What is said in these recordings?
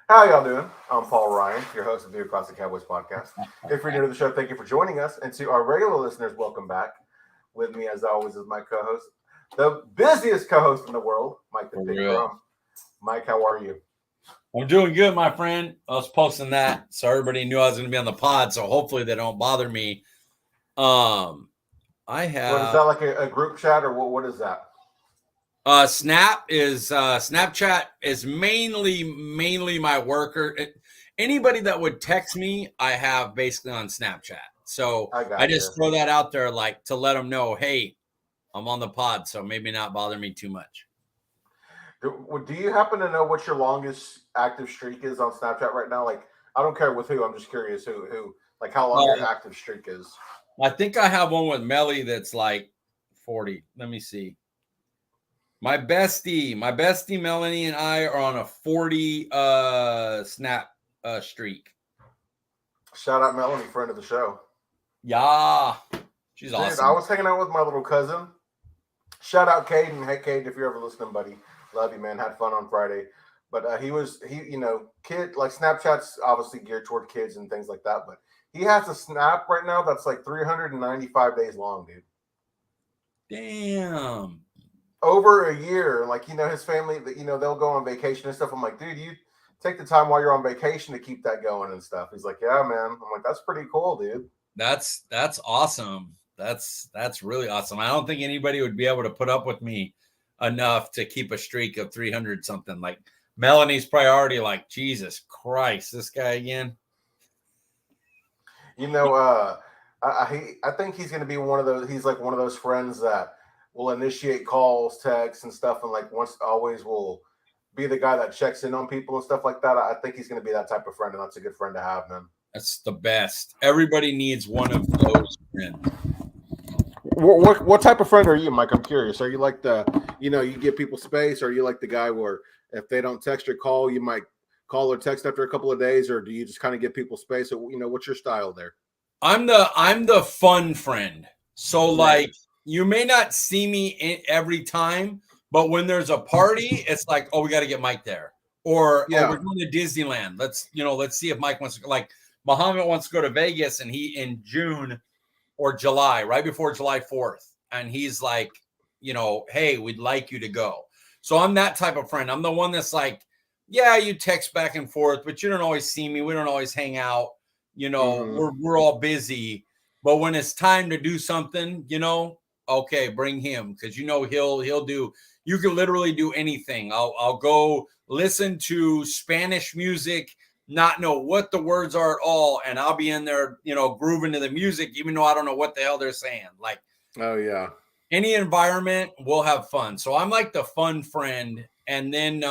How y'all doing? I'm Paul Ryan, your host of the Across the Cowboys podcast. If you're new to the show, thank you for joining us. And to our regular listeners, welcome back. With me, as always, is my co-host, the busiest co-host in the world, Mike The For Pig real. Crum. Mike, how are you? I'm doing good, my friend. I was posting that so everybody knew I was going to be on the pod, so hopefully they don't bother me. I What is have that, like a group chat, or what is that? Snapchat is mainly my worker. Anybody that would text me, I have basically on Snapchat. So I just throw that out there, like to let them know, hey, I'm on the pod, so maybe not bother me too much. Do you happen to know what your longest active streak is on Snapchat right now? Like, I don't care with who. I'm just curious who, like how long your active streak is. I think I have one with Melly that's like 40. Let me see. My bestie Melanie and I are on a 40 snap streak. Shout out Melanie, friend of the show. Yeah. She's awesome. Dude, I was hanging out with my little cousin. Shout out Caden. Hey Caden, if you're ever listening, buddy. Love you, man. Had fun on Friday. But kid, like Snapchat's obviously geared toward kids and things like that. But he has a snap right now that's like 395 days long, dude. Damn. Over a year. Like, his family, they'll go on vacation and stuff. I'm like, dude, you take the time while you're on vacation to keep that going and stuff. He's like, yeah, man. I'm like, that's pretty cool, dude. That's awesome. That's really awesome. I don't think anybody would be able to put up with me enough to keep a streak of 300 something. Like Melanie's priority, like, Jesus Christ, this guy again. I think he's going to be one of those. He's like one of those friends that will initiate calls, texts, and stuff, and like always will be the guy that checks in on people and stuff like that. I think he's going to be that type of friend, and that's a good friend to have, man. That's the best. Everybody needs one of those friends. What type of friend are you, Mike? I'm curious. Are you like you give people space, or are you like the guy where if they don't text or call, you might call or text after a couple of days, or do you just kind of give people space? Or, what's your style there? I'm the fun friend. So like you may not see me every time, but when there's a party, it's like, oh, we got to get Mike there, or oh, we're going to Disneyland. Let's see if Mike wants to. Like Muhammad wants to go to Vegas, and he in June or July, right before July 4th, and he's like, hey, we'd like you to go. So I'm that type of friend. I'm the one that's like, yeah, you text back and forth, but you don't always see me. We don't always hang out. We're all busy. But when it's time to do something, okay, bring him, because he'll do. You can literally do anything. I'll go listen to Spanish music, not know what the words are at all, and I'll be in there, grooving to the music, even though I don't know what the hell they're saying. Like, oh yeah, any environment, we'll have fun. So I'm like the fun friend, and then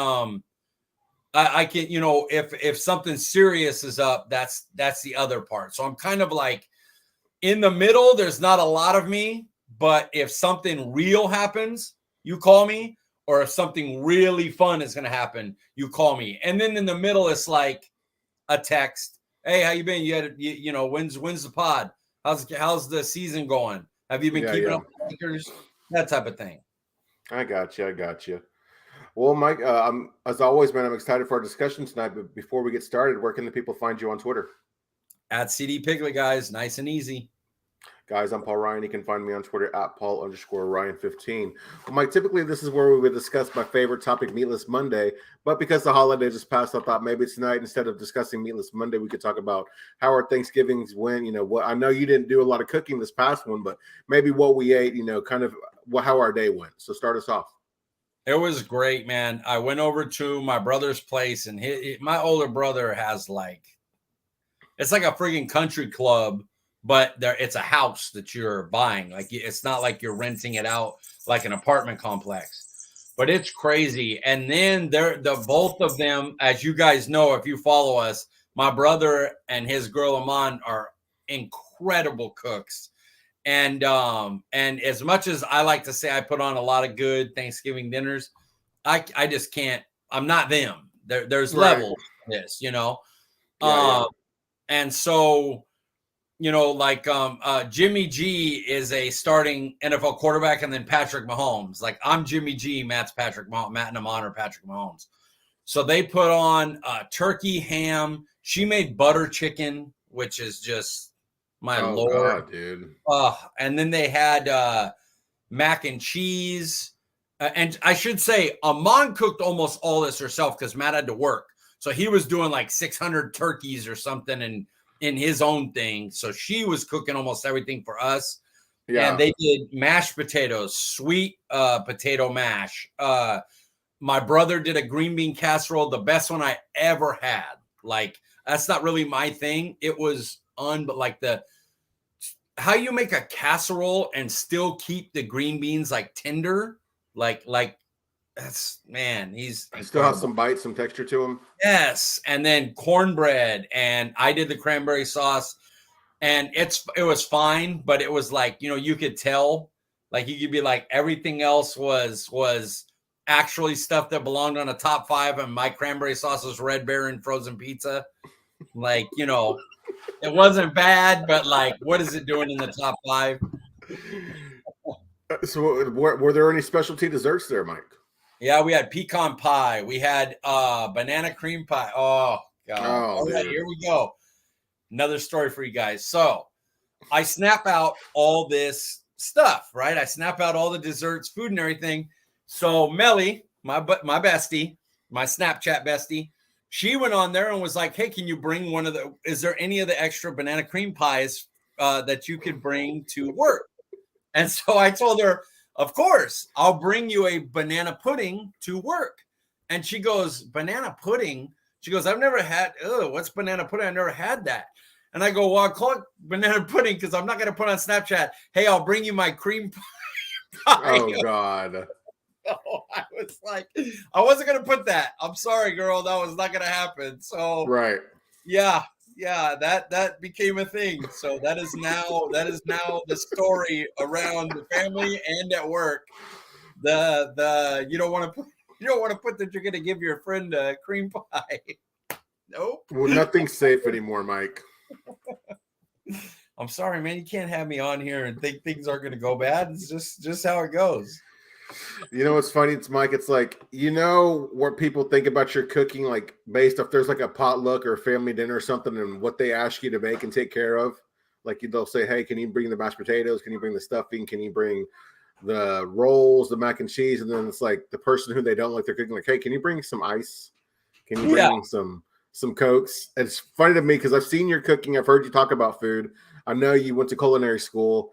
I can, if something serious is up, that's the other part. So I'm kind of like in the middle. There's not a lot of me, but if something real happens, you call me, or if something really fun is going to happen, you call me. And then in the middle, it's like a text. Hey, how you been? When's the pod? How's the season going? Have you been keeping up with the Lakers? That type of thing. I got you. Well, Mike, as always, man, I'm excited for our discussion tonight. But before we get started, where can the people find you on Twitter? At CeeDee Piglet, guys. Nice and easy. Guys, I'm Paul Ryan. You can find me on Twitter at Paul_Ryan15. Well, Mike, typically this is where we would discuss my favorite topic, Meatless Monday. But because the holiday just passed, I thought maybe tonight, instead of discussing Meatless Monday, we could talk about how our Thanksgivings went. What I know you didn't do a lot of cooking this past one, but maybe what we ate, kind of how our day went. So start us off. It was great, man. I went over to my brother's place, and my older brother has it's like a freaking country club, but it's a house that you're buying. Like, it's not like you're renting it out like an apartment complex, but it's crazy. And then both of them, as you guys know, if you follow us, my brother and his girl Aman are incredible cooks. And as much as I like to say I put on a lot of good Thanksgiving dinners, I just can't. I'm not them. There's levels to this, And so, Jimmy G is a starting NFL quarterback, and then Patrick Mahomes. Like, I'm Jimmy G, Matt's Patrick Mahomes. Matt and Amon are Patrick Mahomes. So they put on turkey, ham. She made butter chicken, which is just my Lord. God, dude. And then they had mac and cheese. And I should say, Amon cooked almost all this herself because Matt had to work. So he was doing like 600 turkeys or something in his own thing. So she was cooking almost everything for us. Yeah. And they did mashed potatoes, sweet potato mash. My brother did a green bean casserole, the best one I ever had. Like, that's not really my thing. It was but like how you make a casserole and still keep the green beans like tender, like that's, man, he's incredible. Still has some bite, some texture to him. Yes. And then cornbread, and I did the cranberry sauce, and it was fine, but it was like, you could tell, like, you could be like, everything else was actually stuff that belonged on a top 5, and my cranberry sauce was Red Baron frozen pizza. Like, it wasn't bad, but like, what is it doing in the top 5? So were there any specialty desserts there, Mike? Yeah, we had pecan pie. We had banana cream pie. Oh, God. All right, here we go. Another story for you guys. So I snap out all this stuff, right? I snap out all the desserts, food, and everything. So Melly, my bestie, my Snapchat bestie, she went on there and was like, hey, can you bring is there any of the extra banana cream pies that you could bring to work? And so I told her, of course, I'll bring you a banana pudding to work. And she goes, banana pudding? She goes, I've never had, what's banana pudding? I've never had that. And I go, well, I'll call it banana pudding because I'm not going to put on Snapchat, hey, I'll bring you my cream pie. Oh, God. So I was like, I wasn't going to put that. I'm sorry, girl. That was not going to happen. So, right. Yeah, that became a thing. So that is now the story around the family and at work. You don't want to put that you're going to give your friend a cream pie. Nope. Well, nothing's safe anymore, Mike. I'm sorry, man. You can't have me on here and think things are going to go bad. It's just how it goes. You know what's funny? It's Mike. It's like, what people think about your cooking, like based if there's like a potluck or a family dinner or something, and what they ask you to make and take care of. Like they'll say, hey, can you bring the mashed potatoes? Can you bring the stuffing? Can you bring the rolls, the mac and cheese? And then it's like the person who they don't like their cooking, like, hey, can you bring some ice? Can you bring some Cokes? And it's funny to me because I've seen your cooking. I've heard you talk about food. I know you went to culinary school,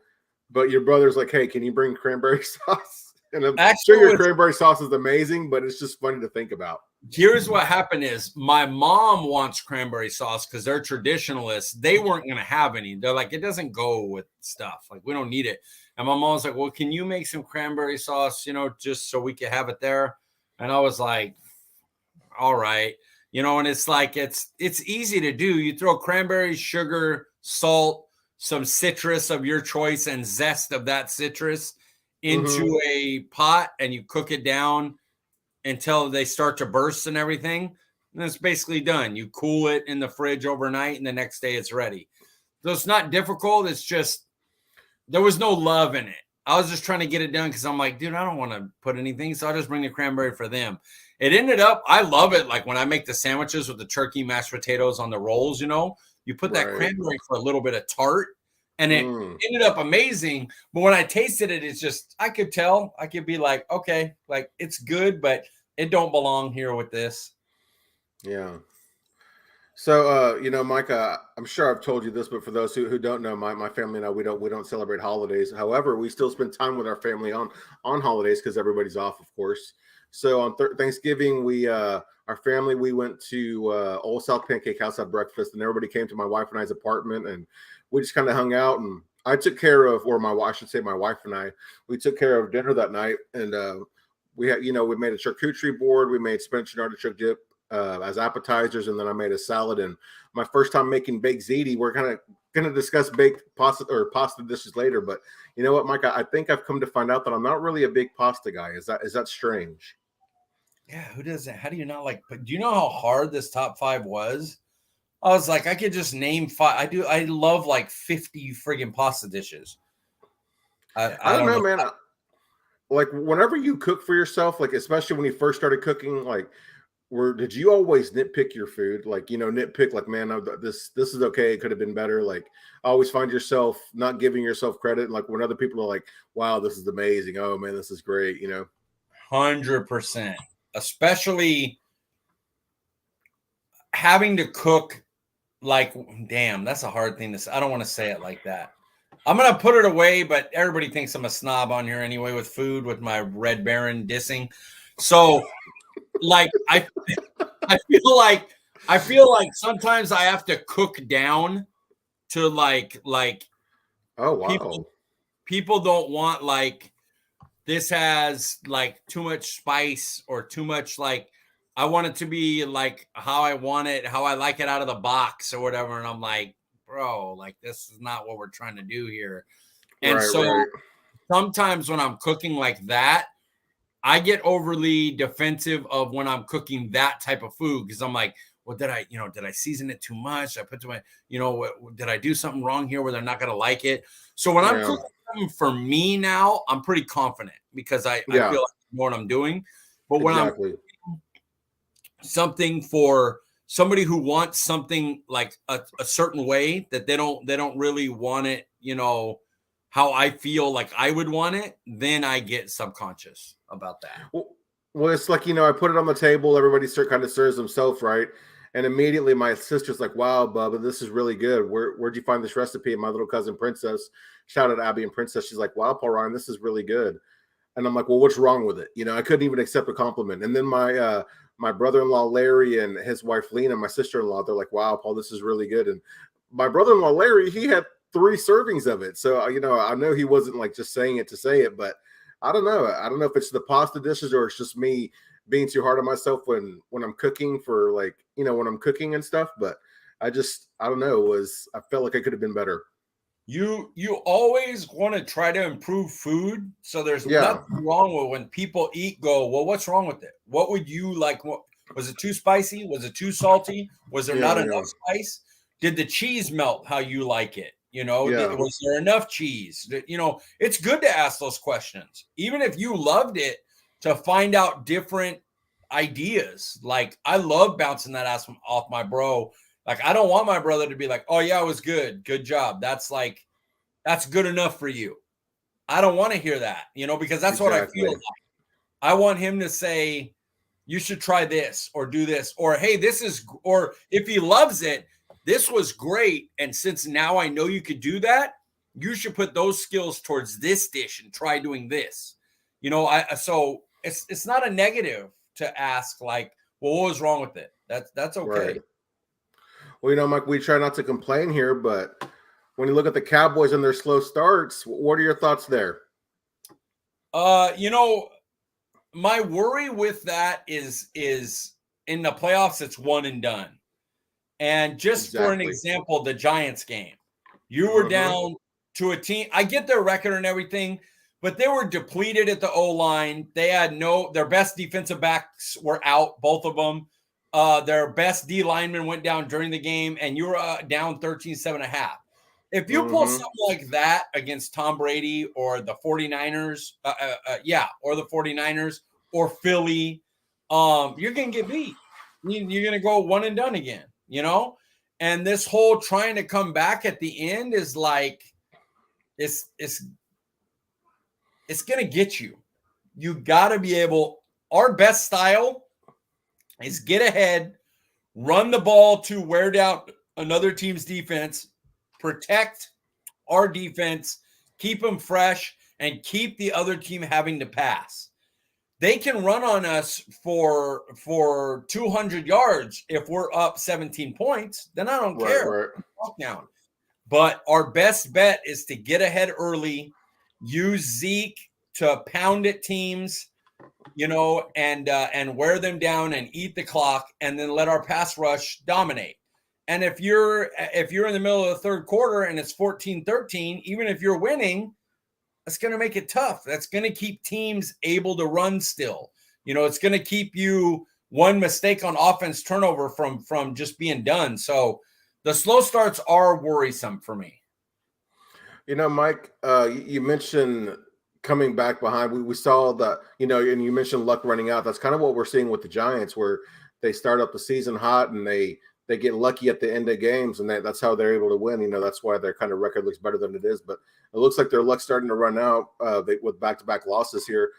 but your brother's like, hey, can you bring cranberry sauce? And I'm sure your cranberry sauce is amazing, but it's just funny to think about. Here's what happened is my mom wants cranberry sauce because they're traditionalists. They weren't going to have any. They're like, it doesn't go with stuff. Like, we don't need it. And my mom's like, well, can you make some cranberry sauce, just so we can have it there? And I was like, all right. And it's like, it's easy to do. You throw cranberries, sugar, salt, some citrus of your choice, and zest of that citrus into a pot, and you cook it down until they start to burst and everything. And it's basically done. You cool it in the fridge overnight, and the next day it's ready. So it's not difficult. It's just, there was no love in it. I was just trying to get it done because I'm like, dude, I don't want to put anything. So I'll just bring the cranberry for them. It ended up, I love it. Like when I make the sandwiches with the turkey mashed potatoes on the rolls, you put that cranberry for a little bit of tart. And it ended up amazing. But when I tasted it, it's just, I could tell. I could be like, okay, like it's good, but it don't belong here with this. Yeah. So, Mike, I'm sure I've told you this, but for those who don't know, my family and I, we don't celebrate holidays. However, we still spend time with our family on holidays because everybody's off, of course. So on Thanksgiving, we our family, we went to Old South Pancake House at breakfast, and everybody came to my wife and I's apartment, and we just kind of hung out. And I took care of, I should say my wife and I, we took care of dinner that night, and we had, we made a charcuterie board, we made spinach and artichoke dip as appetizers, and then I made a salad. And my first time making baked ziti. We're kind of going to discuss baked pasta dishes later, but you know what, Mike? I think I've come to find out that I'm not really a big pasta guy. Is that strange? Yeah, who does that? How do you not like? But do you know how hard this top 5 was? I was like, I could just name 5. I love like 50 friggin' pasta dishes. I don't know, man. Like whenever you cook for yourself, like especially when you first started cooking, like did you always nitpick your food? Like, nitpick like, man, this is okay. It could have been better. Like, always find yourself not giving yourself credit. Like when other people are like, wow, this is amazing. Oh man, this is great. 100%. Especially having to cook, like, damn, that's a hard thing to say. I don't want to say it like that. I'm going to put it away, but everybody thinks I'm a snob on here anyway with food, with my Red Baron dissing. So, like, I feel like sometimes I have to cook down to like oh wow. People don't want like this has like too much spice or too much, like I want it to be like how I want it, how I like it out of the box or whatever. And I'm like, bro, like this is not what we're trying to do here. And right. Sometimes when I'm cooking like that, I get overly defensive of when I'm cooking that type of food because I'm like, well, did I season it too much? I put too much, did I do something wrong here where they're not going to like it? So when I'm cooking for me now, I'm pretty confident because I feel like I know what I'm doing. But when I'm cooking something for somebody who wants something like a certain way that they don't really want it, how I feel like I would want it, then I get subconscious about that. Well, it's like, I put it on the table. Everybody kind of serves themselves, right? And immediately my sister's like, wow, Bubba, this is really good. Where'd you find this recipe? And my little cousin Princess, shout out Abby and Princess, she's like, wow, Paul Ryan, this is really good. And I'm like, well, what's wrong with it? I couldn't even accept a compliment. And then my brother-in-law Larry and his wife Lena, my sister-in-law, they're like, wow, Paul, this is really good. And my brother-in-law Larry, he had 3 servings of it. So, I know he wasn't like just saying it to say it, but I don't know. I don't know if it's the pasta dishes or it's just me being too hard on myself when I'm cooking for like, when I'm cooking and stuff. But I don't know. I felt like I could have been better. You always want to try to improve food. So there's nothing wrong with when people eat, go, well, what's wrong with it? What would you like? Was it too spicy? Was it too salty? Was there not enough spice? Did the cheese melt how you like it? Was there enough cheese? It's good to ask those questions, even if you loved it, to find out different ideas. Like I love bouncing that ass off my bro. Like I don't want my brother to be like, oh yeah, it was good. Good job. That's good enough for you. I don't want to hear that, because that's what I feel like. I want him to say, you should try this or do this, or, hey, or if he loves it, this was great. And since now I know you could do that, you should put those skills towards this dish and try doing this. So it's not a negative to ask like, well, what was wrong with it? That's okay. Right. Well, Mike, we try not to complain here, but when you look at the Cowboys and their slow starts, what are your thoughts there? My worry with that is in the playoffs, it's one and done. And just for an example, the Giants game, you were down to a team. I get their record and everything, but they were depleted at the O-line. They had their best defensive backs were out, both of them. Their best D lineman went down during the game, and you were down 13-7.5. If you pull something like that against Tom Brady or the 49ers, or the 49ers or Philly, you're going to get beat. You're going to go one and done again. And this whole trying to come back at the end is like, it's going to get you. You got to be able, our best style is get ahead, run the ball to wear down another team's defense, protect our defense, keep them fresh, and keep the other team having to pass. They can run on us for 200 yards if we're up 17 points. Then I don't care. Right. But our best bet is to get ahead early, use Zeke to pound at teams, and wear them down and eat the clock, and then let our pass rush dominate. And if you're in the middle of the third quarter and it's 14-13, even if you're winning, that's going to make it tough. That's going to keep teams able to run still. It's going to keep you one mistake on offense turnover from just being done. So the slow starts are worrisome for me. Mike, you mentioned coming back behind. We saw that, and you mentioned luck running out. That's kind of what we're seeing with the Giants, where they start up the season hot and they get lucky at the end of games, and that's how they're able to win. You know, that's why their kind of record looks better than it is. But it looks like their luck's starting to run out with back-to-back losses here.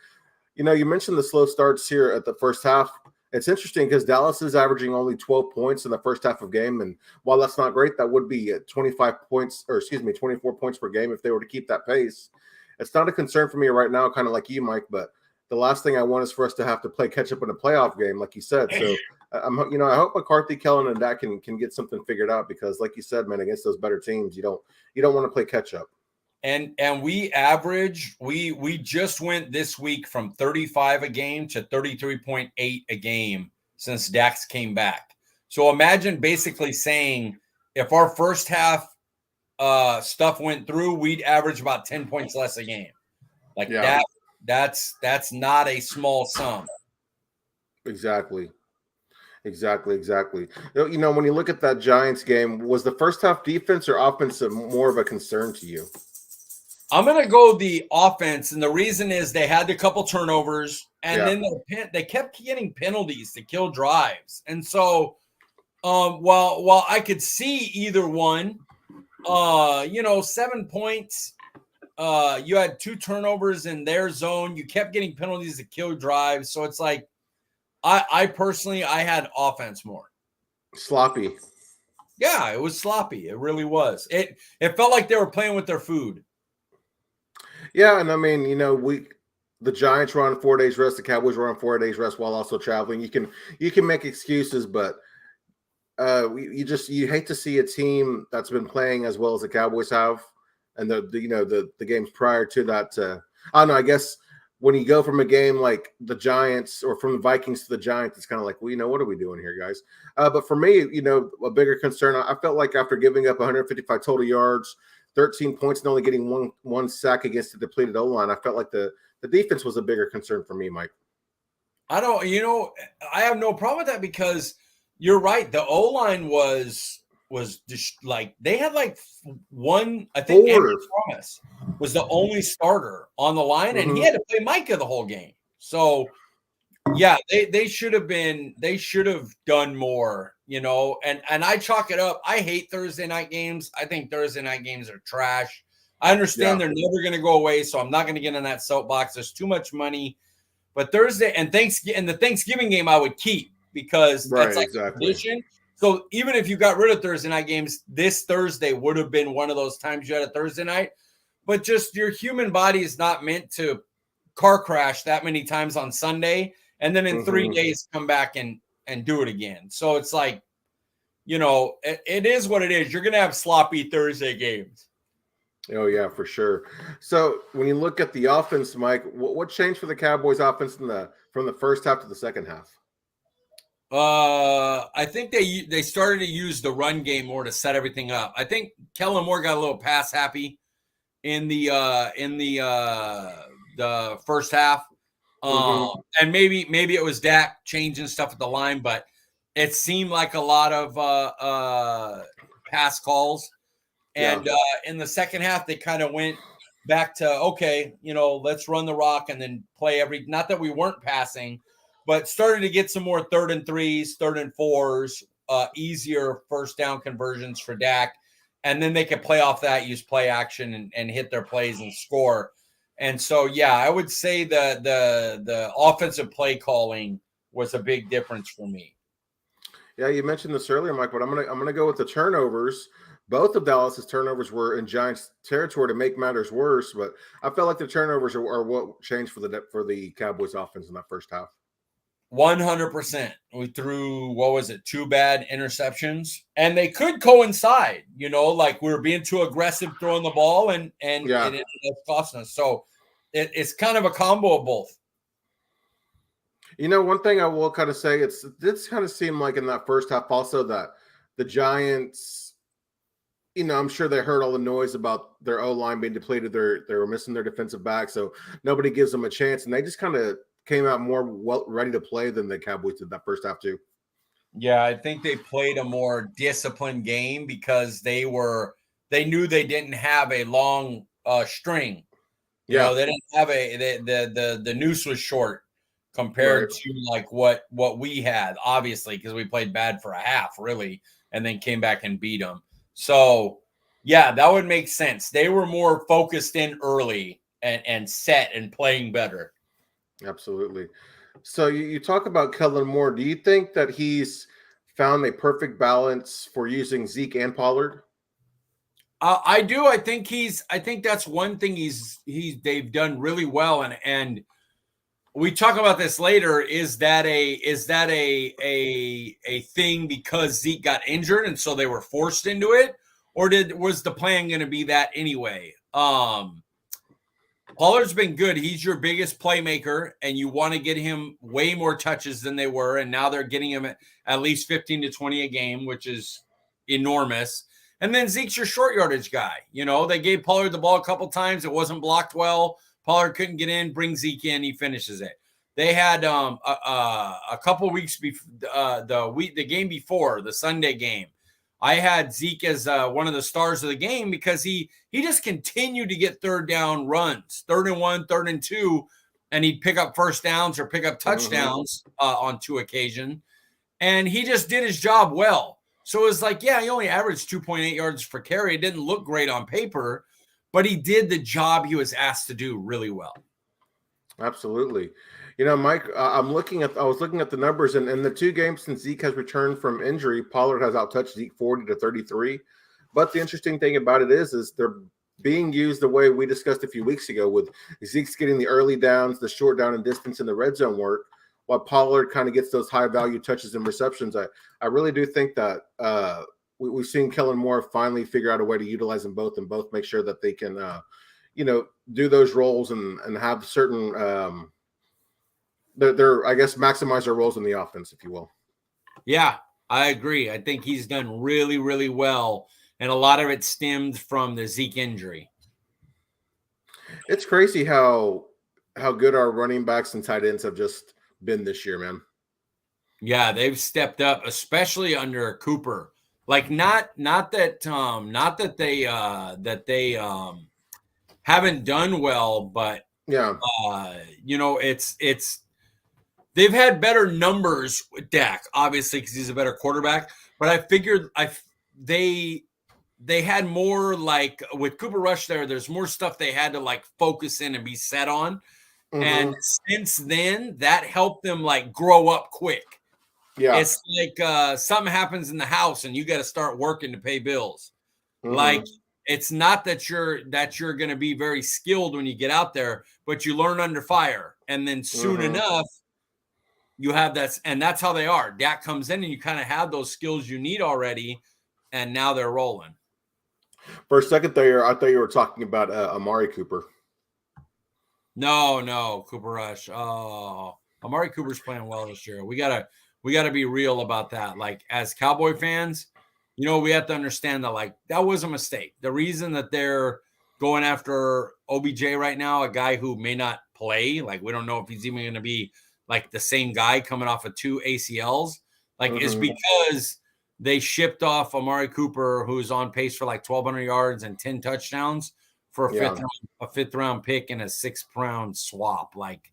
You know, you mentioned the slow starts here at the first half. It's interesting because Dallas is averaging only 12 points in the first half of game, and while that's not great, that would be 24 points per game if they were to keep that pace. It's not a concern for me right now, kind of like you, Mike, but the last thing I want is for us to have to play catch up in a playoff game, like you said. So I hope McCarthy, Kellen, and Dak can get something figured out because, like you said, man, against those better teams, you don't want to play catch up. And we just went this week from 35 a game to 33.8 a game since Dax came back. So imagine basically saying if our first half stuff went through, we'd average about 10 points less a game. Like that's not a small sum. Exactly. You know, when you look at that Giants game, was the first half defense or offense more of a concern to you? I'm going to go the offense, and the reason is they had a couple turnovers, and then they kept getting penalties to kill drives. And so while I could see either one, 7 points, you had 2 turnovers in their zone. You kept getting penalties to kill drives. So it's like I personally had offense more. Sloppy. Yeah, it was sloppy. It really was. It felt like they were playing with their food. Yeah, and I mean, you know, the Giants were on 4 days rest, the Cowboys were on 4 days rest while also traveling. You can make excuses, but you hate to see a team that's been playing as well as the Cowboys have, and the games prior to that. I don't know. I guess when you go from a game like the Giants or from the Vikings to the Giants, it's kind of like, well, you know, what are we doing here, guys? But for me, you know, a bigger concern, I felt like after giving up 155 total yards, 13 points, and only getting one sack against the depleted O-line, I felt like the defense was a bigger concern for me, Mike. I have no problem with that because you're right. The O-line was just like they had like one. I think Andrew Thomas was the only starter on the line, and he had to play Micah the whole game. So yeah, they should have done more, you know. And I chalk it up. I hate Thursday night games. I think Thursday night games are trash. I understand they're never going to go away, so I'm not going to get in that soapbox. There's too much money. But Thursday and the Thanksgiving game I would keep because that's like a tradition. So even if you got rid of Thursday night games, this Thursday would have been one of those times you had a Thursday night. But just your human body is not meant to car crash that many times on Sunday and then in 3 days come back and do it again. So it's like, you know, it is what it is. You're going to have sloppy Thursday games. Oh, yeah, for sure. So when you look at the offense, Mike, what changed for the Cowboys offense from the first half to the second half? I think they started to use the run game more to set everything up. I think Kellen Moore got a little pass happy in the first half. And maybe it was Dak changing stuff at the line, but it seemed like a lot of pass calls. And in the second half, they kind of went back to, okay, you know, let's run the rock and then play not that we weren't passing, but started to get some more 3rd and 3s, 3rd and 4s, easier first down conversions for Dak. And then they could play off that, use play action and hit their plays and score. And so, yeah, I would say the offensive play calling was a big difference for me. Yeah, you mentioned this earlier, Mike, but I'm gonna go with the turnovers. Both of Dallas's turnovers were in Giants territory to make matters worse, but I felt like the turnovers are what changed for the Cowboys offense in that first half. 100%. We threw, 2 bad interceptions, and they could coincide, you know, like we were being too aggressive throwing the ball and it ended up costing us. So it's kind of a combo of both. You know, one thing I will kind of say, this kind of seemed like in that first half also that the Giants, you know, I'm sure they heard all the noise about their O-line being depleted. They were missing their defensive back, so nobody gives them a chance, and they just kind of came out more ready to play than the Cowboys did that first half too. Yeah, I think they played a more disciplined game because they knew they didn't have a long string. You know, they didn't have the noose was short compared to like what we had, obviously, because we played bad for a half, really, and then came back and beat them. So, yeah, that would make sense. They were more focused in early and set and playing better. Absolutely. So you talk about Kellen Moore. Do you think that he's found a perfect balance for using Zeke and Pollard? I do. I think that's one thing they've done really well, and we talk about this later. Is that a thing because Zeke got injured and so they were forced into it, or was the plan going to be that anyway? Pollard's been good. He's your biggest playmaker, and you want to get him way more touches than they were, and now they're getting him at least 15 to 20 a game, which is enormous. And then Zeke's your short yardage guy. You know, they gave Pollard the ball a couple times. It wasn't blocked well. Pollard couldn't get in. Bring Zeke in. He finishes it. They had a couple weeks before the game before the Sunday game. I had Zeke as one of the stars of the game because he just continued to get third down runs, 3rd and 1, 3rd and 2, and he'd pick up first downs or pick up touchdowns on 2 occasions. And he just did his job well. So it was like, yeah, he only averaged 2.8 yards per carry. It didn't look great on paper, but he did the job he was asked to do really well. Absolutely. You know, Mike, I was looking at the numbers, and in the 2 games since Zeke has returned from injury, Pollard has outtouched Zeke 40-33. But the interesting thing about it is they're being used the way we discussed a few weeks ago, with Zeke's getting the early downs, the short down and distance, and the red zone work, while Pollard kind of gets those high value touches and receptions. I really do think that we've seen Kellen Moore finally figure out a way to utilize them both, and both make sure that they can, do those roles and have certain. They're I guess maximize their roles in the offense, if you will. Yeah, I agree. I think he's done really, really well, and a lot of it stemmed from the Zeke injury. It's crazy how good our running backs and tight ends have just been this year, man. Yeah, they've stepped up, especially under Cooper. Like not that they haven't done well, but yeah, it's they've had better numbers with Dak, obviously, because he's a better quarterback. But I figured they had more, like with Cooper Rush there's more stuff they had to like focus in and be set on. And since then, that helped them like grow up quick. Yeah. It's like something happens in the house and you got to start working to pay bills. Like it's not that you're going to be very skilled when you get out there, but you learn under fire. And then soon enough, you have that, and that's how they are. Dak comes in and you kind of have those skills you need already, and now they're rolling. For a second there, I thought you were talking about Amari Cooper. No, Cooper Rush. Oh, Amari Cooper's playing well this year. We gotta be real about that. Like as Cowboy fans, we have to understand that like that was a mistake. The reason that they're going after OBJ right now, a guy who may not play, like we don't know if he's even going to be like the same guy coming off of 2 ACLs, like is because they shipped off Amari Cooper, who's on pace for like 1,200 yards and 10 touchdowns for a fifth round pick and a 6th round swap. Like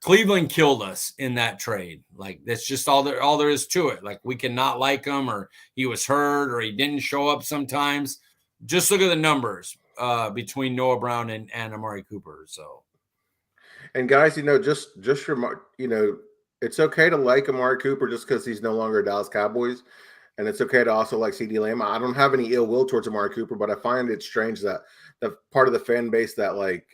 Cleveland killed us in that trade. Like that's just all there is to it. Like we cannot like him, or he was hurt, or he didn't show up sometimes. Just look at the numbers between Noah Brown and Amari Cooper. So, and guys, just remark, it's okay to like Amari Cooper just because he's no longer a Dallas Cowboys. And it's okay to also like CeeDee Lamb. I don't have any ill will towards Amari Cooper, but I find it strange that the part of the fan base that like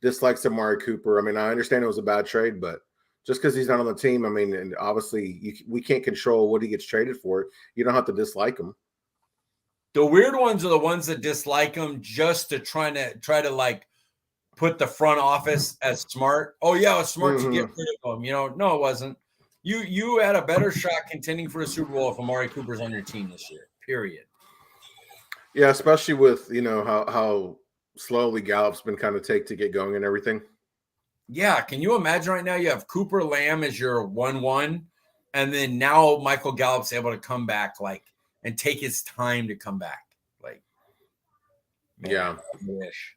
dislikes Amari Cooper. I mean, I understand it was a bad trade, but just because he's not on the team, I mean, and obviously we can't control what he gets traded for. You don't have to dislike him. The weird ones are the ones that dislike him just to try to like put the front office as smart. Oh yeah, it was smart to get rid of him. No, it wasn't. You had a better shot contending for a Super Bowl if Amari Cooper's on your team this year, period. Yeah, especially with, how slowly Gallup's been kind of take to get going and everything. Yeah, can you imagine right now you have Cooper Lamb as your 1-1, and then now Michael Gallup's able to come back and take his time to come back. Like, man, yeah. I wish.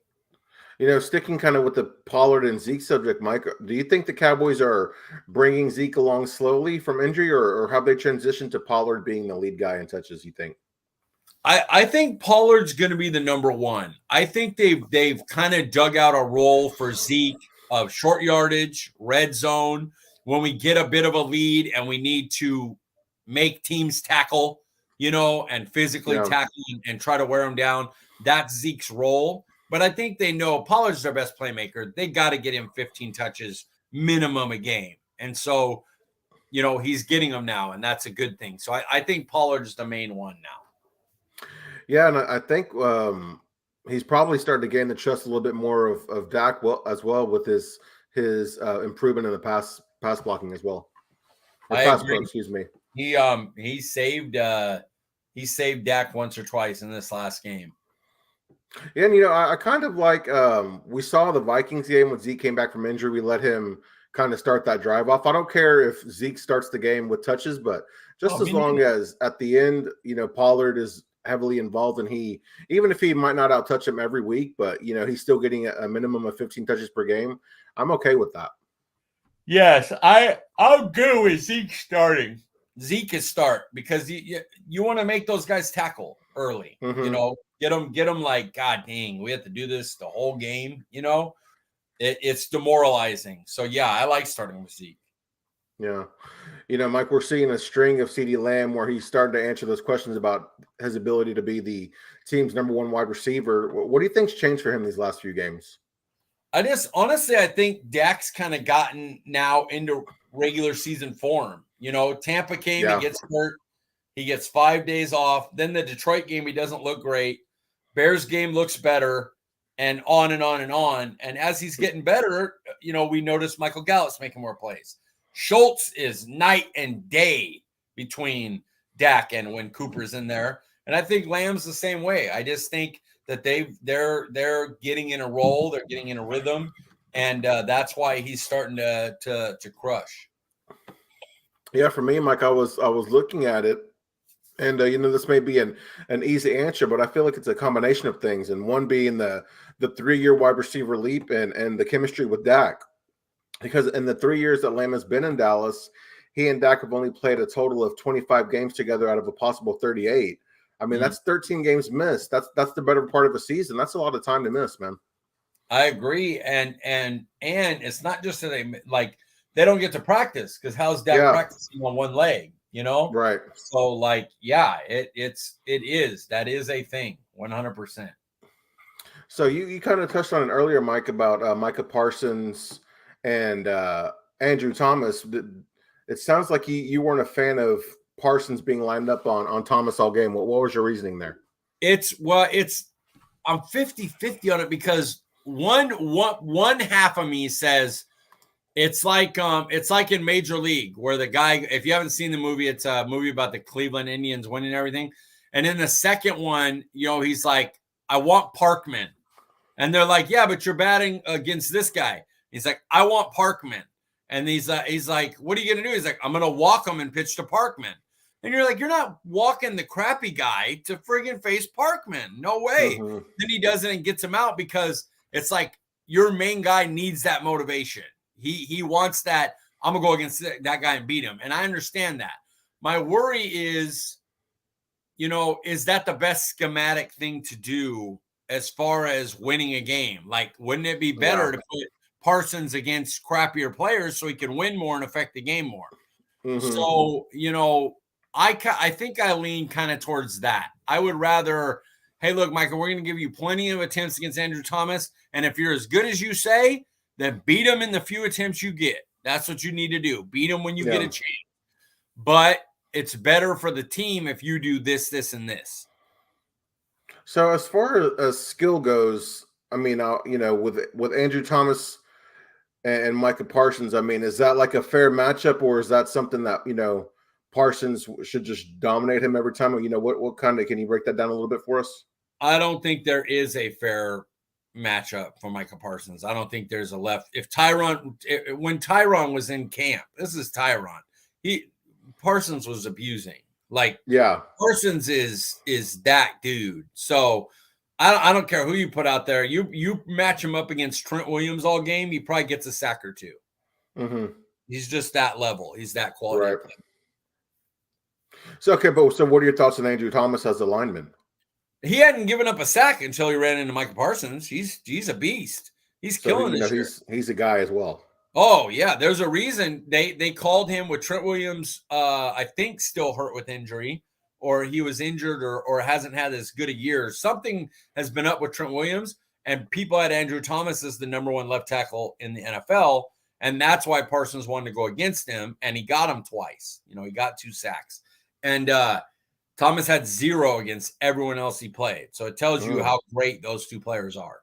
Sticking kind of with the Pollard and Zeke subject, Mike, do you think the Cowboys are bringing Zeke along slowly from injury, or have they transitioned to Pollard being the lead guy in touches, you think? I think Pollard's going to be the number one. I think they've kind of dug out a role for Zeke of short yardage, red zone, when we get a bit of a lead and we need to make teams tackle, and physically tackle and try to wear them down. That's Zeke's role. But I think they know Pollard's their best playmaker. They got to get him 15 touches minimum a game. And so, he's getting them now, and that's a good thing. So I think Pollard's the main one now. Yeah, and I think he's probably starting to gain the trust a little bit more of Dak as well with his improvement in the pass blocking as well. Or I pass agree. pro, excuse me. He saved Dak once or twice in this last game. Yeah, and I kind of like we saw the Vikings game when Zeke came back from injury. We let him kind of start that drive off. I don't care if Zeke starts the game with touches, but just as long as at the end, Pollard is heavily involved, and even if he might not out-touch him every week, but he's still getting a minimum of 15 touches per game. I'm okay with that. Yes, I'm good with Zeke starting. Zeke is start because you want to make those guys tackle early. Mm-hmm. Get them like, God dang, we have to do this the whole game. It's demoralizing. So yeah, I like starting with Zeke. Yeah. Mike, we're seeing a string of CeeDee Lamb where he's starting to answer those questions about his ability to be the team's number one wide receiver. What do you think's changed for him these last few games? I think Dak's kind of gotten now into regular season form. Tampa came, He gets hurt. He gets 5 days off. Then the Detroit game, he doesn't look great. Bears game looks better, and on and on and on. And as he's getting better, we notice Michael Gallup's making more plays. Schultz is night and day between Dak and when Cooper's in there. And I think Lamb's the same way. I just think that they're getting in a role, they're getting in a rhythm, and that's why he's starting to crush. Yeah, for me, Mike, I was looking at it, and this may be an easy answer, but I feel like it's a combination of things, and one being the 3-year wide receiver leap and the chemistry with Dak. Because in the 3 years that Lamb has been in Dallas, he and Dak have only played a total of 25 games together out of a possible 38. I mean, that's 13 games missed. That's the better part of a season. That's a lot of time to miss, man. I agree, and it's not just that they don't get to practice, because how's Dak practicing on one leg? Right. So it is a thing, 100%. So you kind of touched on it earlier, Mike, about Micah Parsons and Andrew Thomas. It sounds like you weren't a fan of Parsons being lined up on Thomas all game. What was your reasoning there? I'm 50-50 on it, because one half of me says it's like in Major League, where the guy, if you haven't seen the movie, it's a movie about the Cleveland Indians winning everything. And in the second one, he's like, I want Parkman. And they're like, yeah, but you're batting against this guy. He's like, I want Parkman. And he's like, what are you going to do? He's like, I'm going to walk him and pitch to Parkman. And you're like, you're not walking the crappy guy to friggin' face Parkman. No way. Mm-hmm. Then he does it and gets him out, because it's like your main guy needs that motivation. He wants that, I'm going to go against that guy and beat him. And I understand that. My worry is, is that the best schematic thing to do as far as winning a game? Like, wouldn't it be better to put Parsons against crappier players so he can win more and affect the game more? Mm-hmm. So, I think I lean kind of towards that. I would rather, hey, look, Michael, we're going to give you plenty of attempts against Andrew Thomas, and if you're as good as you say, then beat him in the few attempts you get. That's what you need to do. Beat him when you get a chance. But it's better for the team if you do this, this, and this. So as far as skill goes, I mean, with Andrew Thomas and Micah Parsons, I mean, is that like a fair matchup, or is that something that Parsons should just dominate him every time? What kind of, can you break that down a little bit for us? I don't think there is a fair matchup for Micah Parsons. I don't think there's a left. When Tyron was in camp, this is Tyron. Parsons was abusing. Parsons is that dude. So I don't care who you put out there. You match him up against Trent Williams all game, he probably gets a sack or two. Mm-hmm. He's just that level. He's that quality. Right. So, okay, but so what are your thoughts on Andrew Thomas as a lineman? He hadn't given up a sack until he ran into Micah Parsons. He's a beast. He's killing this year. He's a guy as well. Oh yeah, there's a reason they called him with Trent Williams. I think still hurt with injury, or he was injured, or hasn't had as good a year. Something has been up with Trent Williams, and people had Andrew Thomas as the number one left tackle in the NFL, and that's why Parsons wanted to go against him, and he got him twice. He got 2 sacks, and Thomas had 0 against everyone else he played. So it tells you how great those 2 players are.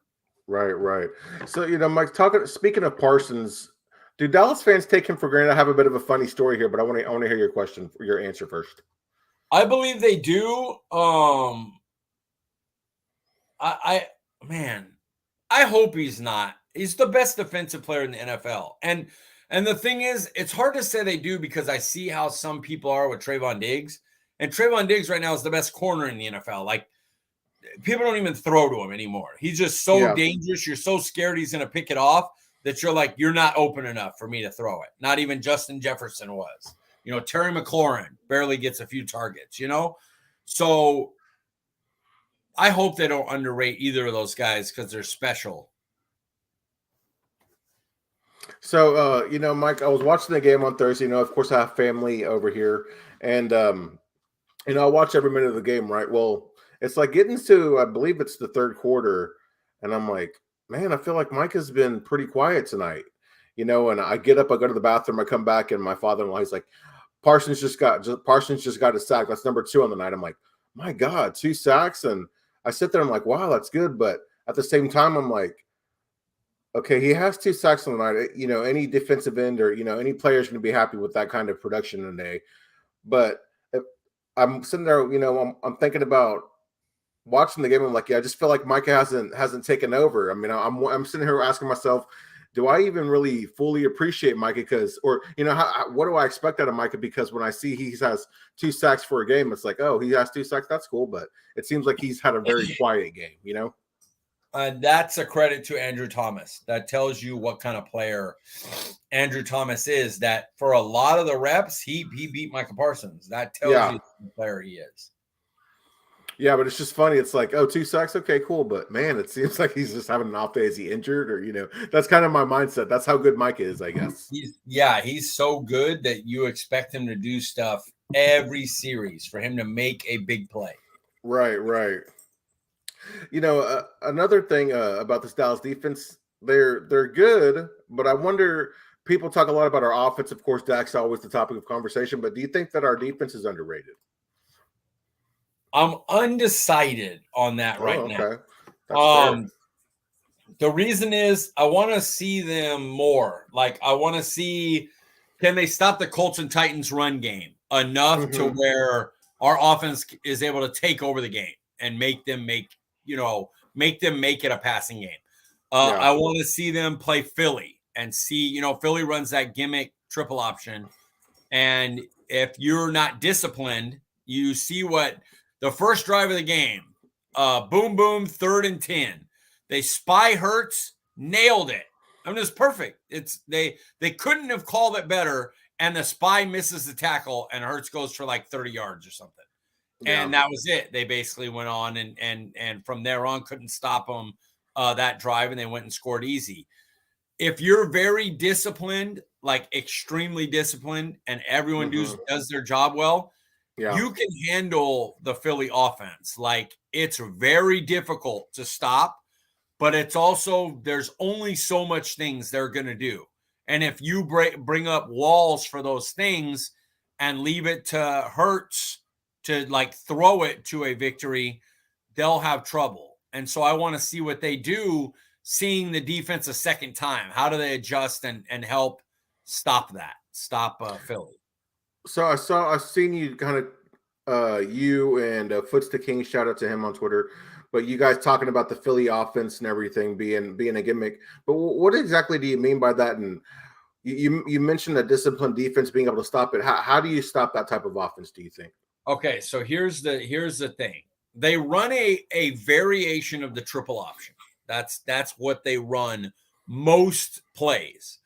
Right. So, Mike, speaking of Parsons, do Dallas fans take him for granted? I have a bit of a funny story here, but I want to hear your answer first. I believe they do. I hope he's not. He's the best defensive player in the NFL. And the thing is, it's hard to say they do because I see how some people are with Trayvon Diggs. And Trayvon Diggs right now is the best corner in the NFL. Like, people don't even throw to him anymore. He's just so dangerous. You're so scared he's going to pick it off that you're like, you're not open enough for me to throw it. Not even Justin Jefferson was. Terry McLaurin barely gets a few targets, So I hope they don't underrate either of those guys because they're special. So, Mike, I was watching the game on Thursday. Of course, I have family over here. And, I watch every minute of the game, right? Well, it's like getting to, I believe it's the third quarter. And I'm like, man, I feel like Mike has been pretty quiet tonight. And I get up, I go to the bathroom, I come back, and my father-in-law, he's like, Parsons just got a sack. That's number 2 on the night. I'm like, my God, 2 sacks. And I sit there, I'm like, wow, that's good. But at the same time, I'm like, okay, he has 2 sacks on the night. Any defensive end or, any player is going to be happy with that kind of production today. But if I'm sitting there, I'm thinking about watching the game. I'm like, yeah, I just feel like Micah hasn't taken over. I mean, I'm sitting here asking myself, do I even really fully appreciate Micah? What do I expect out of Micah? Because when I see he has 2 sacks for a game, it's like, oh, he has 2 sacks. That's cool. But it seems like he's had a very quiet game, That's a credit to Andrew Thomas. That tells you what kind of player Andrew Thomas is, that for a lot of the reps, he beat Micah Parsons. That tells you the player he is. Yeah, but it's just funny. It's like, oh, 2 sacks. Okay, cool. But man, it seems like he's just having an off day. Is he injured? Or, that's kind of my mindset. That's how good Mike is, I guess. He's so good that you expect him to do stuff every series for him to make a big play. Right. Another thing about this Dallas defense, they're good, but I wonder, people talk a lot about our offense. Of course, Dak's always the topic of conversation, but do you think that our defense is underrated? I'm undecided on that right now. That's the reason is I want to see them more. Like, I want to see, can they stop the Colts and Titans run game enough to where our offense is able to take over the game and make them make it a passing game. I want to see them play Philly and see, Philly runs that gimmick triple option. And if you're not disciplined, you see what the first drive of the game, boom, 3rd and 10. They spy Hurts, nailed it. I mean, it's perfect. They couldn't have called it better, and the spy misses the tackle, and Hurts goes for like 30 yards or something. Yeah. And that was it. They basically went on, and from there on couldn't stop them that drive, and they went and scored easy. If you're very disciplined, like extremely disciplined, and everyone does their job well, you can handle the Philly offense. Like, it's very difficult to stop, but it's also, there's only so much things they're going to do. And if you bring up walls for those things and leave it to Hurts to like throw it to a victory, they'll have trouble. And so I want to see what they do, seeing the defense a second time. How do they adjust and help stop Philly? So I've seen you kind of you and Foots the King, shout out to him on Twitter, but you guys talking about the Philly offense and everything being a gimmick. But what exactly do you mean by that? And you mentioned a disciplined defense being able to stop it. How do you stop that type of offense, do you think? Okay, so here's the thing. they run a variation of the triple option. That's what they run most plays.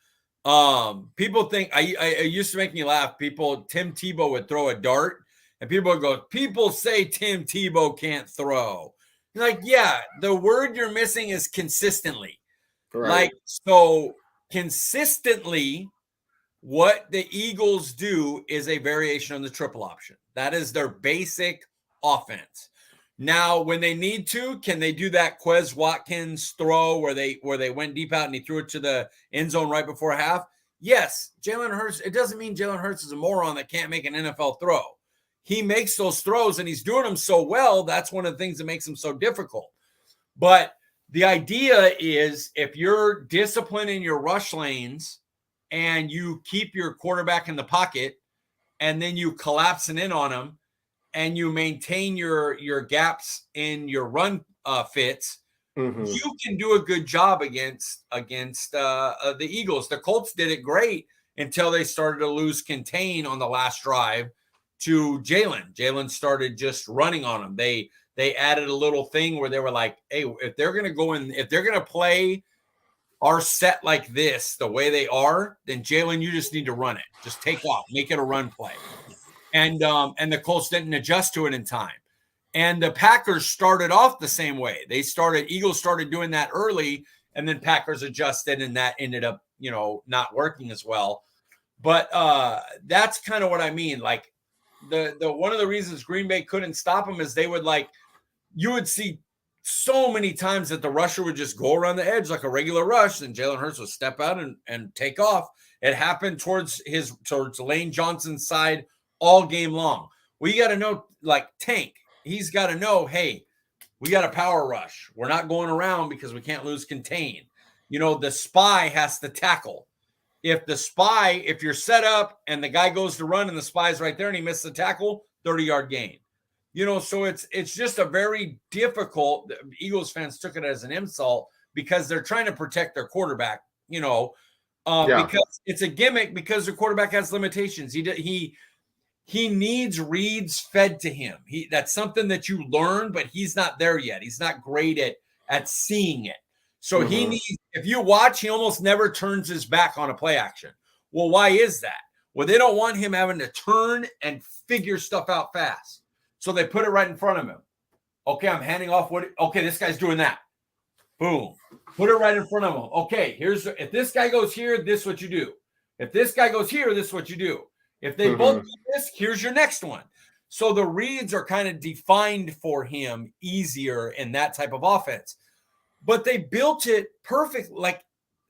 People think I used to make me laugh. Tim Tebow would throw a dart, and people would go, people say Tim Tebow can't throw. You're like, yeah, the word you're missing is consistently. Right. Like, so consistently, what the Eagles do is a variation on the triple option. That is their basic offense. Now, when they need to, can they do that Quez Watkins throw where they went deep out and he threw it to the end zone right before half? Yes. Jalen Hurts, it doesn't mean Jalen Hurts is a moron that can't make an NFL throw. He makes those throws and he's doing them so well. That's one of the things that makes them so difficult. But the idea is if you're disciplined in your rush lanes and you keep your quarterback in the pocket and then you collapsing in on him, and you maintain your gaps in your run fits, you can do a good job against the Eagles. The Colts did it great until they started to lose contain on the last drive to Jalen. Jalen started just running on them. They added a little thing where they were like, hey, if they're going to play our set like this, the way they are, then Jalen, you just need to run it. Just take off, make it a run play. And the Colts didn't adjust to it in time. And the Packers started off the same way. Eagles started doing that early, and then Packers adjusted, and that ended up, not working as well. But that's kind of what I mean. Like the one of the reasons Green Bay couldn't stop them is you would see so many times that the rusher would just go around the edge like a regular rush, and Jalen Hurts would step out and take off. It happened towards Lane Johnson's side all game long. We got to know, like Tank, he's got to know, hey, we got a power rush. We're not going around because we can't lose contain. The spy has to tackle. If you're set up and the guy goes to run and the spy's right there and he missed the tackle, 30-yard gain. So it's just a very difficult. The Eagles fans took it as an insult because they're trying to protect their quarterback, because it's a gimmick because the quarterback has limitations. He needs reads fed to him. That's something that you learn, but he's not there yet. He's not great at seeing it. So he needs, if you watch, he almost never turns his back on a play action. Well, why is that? Well, they don't want him having to turn and figure stuff out fast. So they put it right in front of him. Okay, I'm handing off okay, this guy's doing that. Boom. Put it right in front of him. Okay, if this guy goes here, this is what you do. If this guy goes here, this is what you do. If they both do this, here's your next one. So the reads are kind of defined for him easier in that type of offense. But they built it perfect. Like,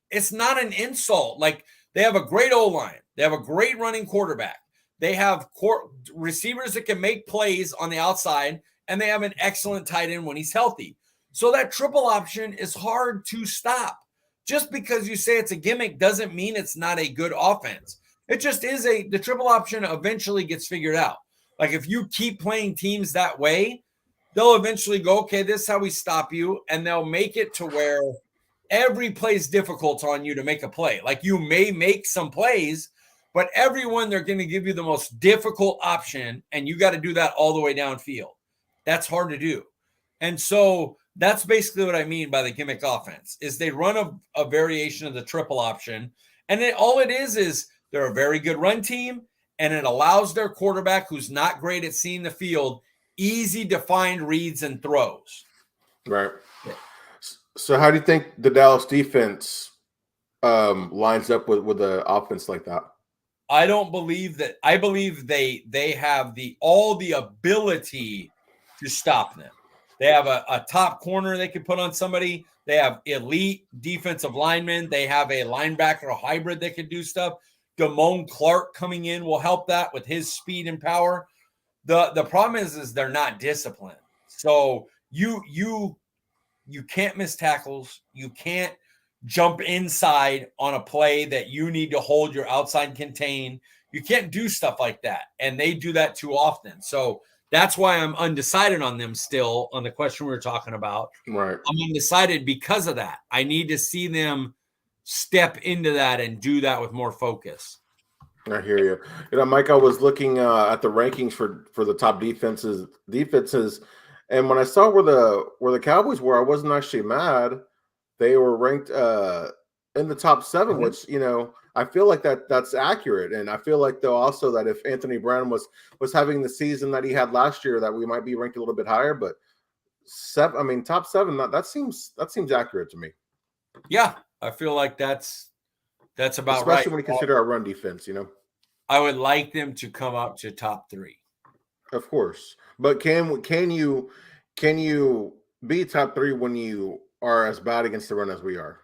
it's not an insult. Like, they have a great O-line. They have a great running quarterback. They have receivers that can make plays on the outside, and they have an excellent tight end when he's healthy. So that triple option is hard to stop. Just because you say it's a gimmick doesn't mean it's not a good offense. It just is the triple option eventually gets figured out. Like, if you keep playing teams that way, they'll eventually go, okay, this is how we stop you. And they'll make it to where every play is difficult on you to make a play. Like, you may make some plays, but everyone, they're going to give you the most difficult option. And you got to do that all the way downfield. That's hard to do. And so that's basically what I mean by the gimmick offense is they run a variation of the triple option. And all it is they're a very good run team, and it allows their quarterback, who's not great at seeing the field, easy to find reads and throws. Right. So how do you think the Dallas defense lines up with the offense like that? I don't believe that. I believe they have all the ability to stop them. They have a top corner they could put on somebody. They have elite defensive linemen. They have a linebacker, a hybrid that could do stuff. Damone Clark coming in will help that with his speed and power. The problem is they're not disciplined. So you can't miss tackles. You can't jump inside on a play that you need to hold your outside contain. You can't do stuff like that. And they do that too often. So that's why I'm undecided on them still on the question we were talking about. Right. I'm undecided because of that. I need to see them step into that and do that with more focus. I hear you. Mike, I was looking at the rankings for the top defenses, And when I saw where the Cowboys were, I wasn't actually mad. They were ranked in the top 7, which I feel like that's accurate. And I feel like though also that if Anthony Brown was having the season that he had last year, that we might be ranked a little bit higher. But top 7, that seems accurate to me. Yeah, I feel like that's about especially right. Especially when you consider our run defense, I would like them to come up to top 3. Of course. But can you be top 3 when you are as bad against the run as we are?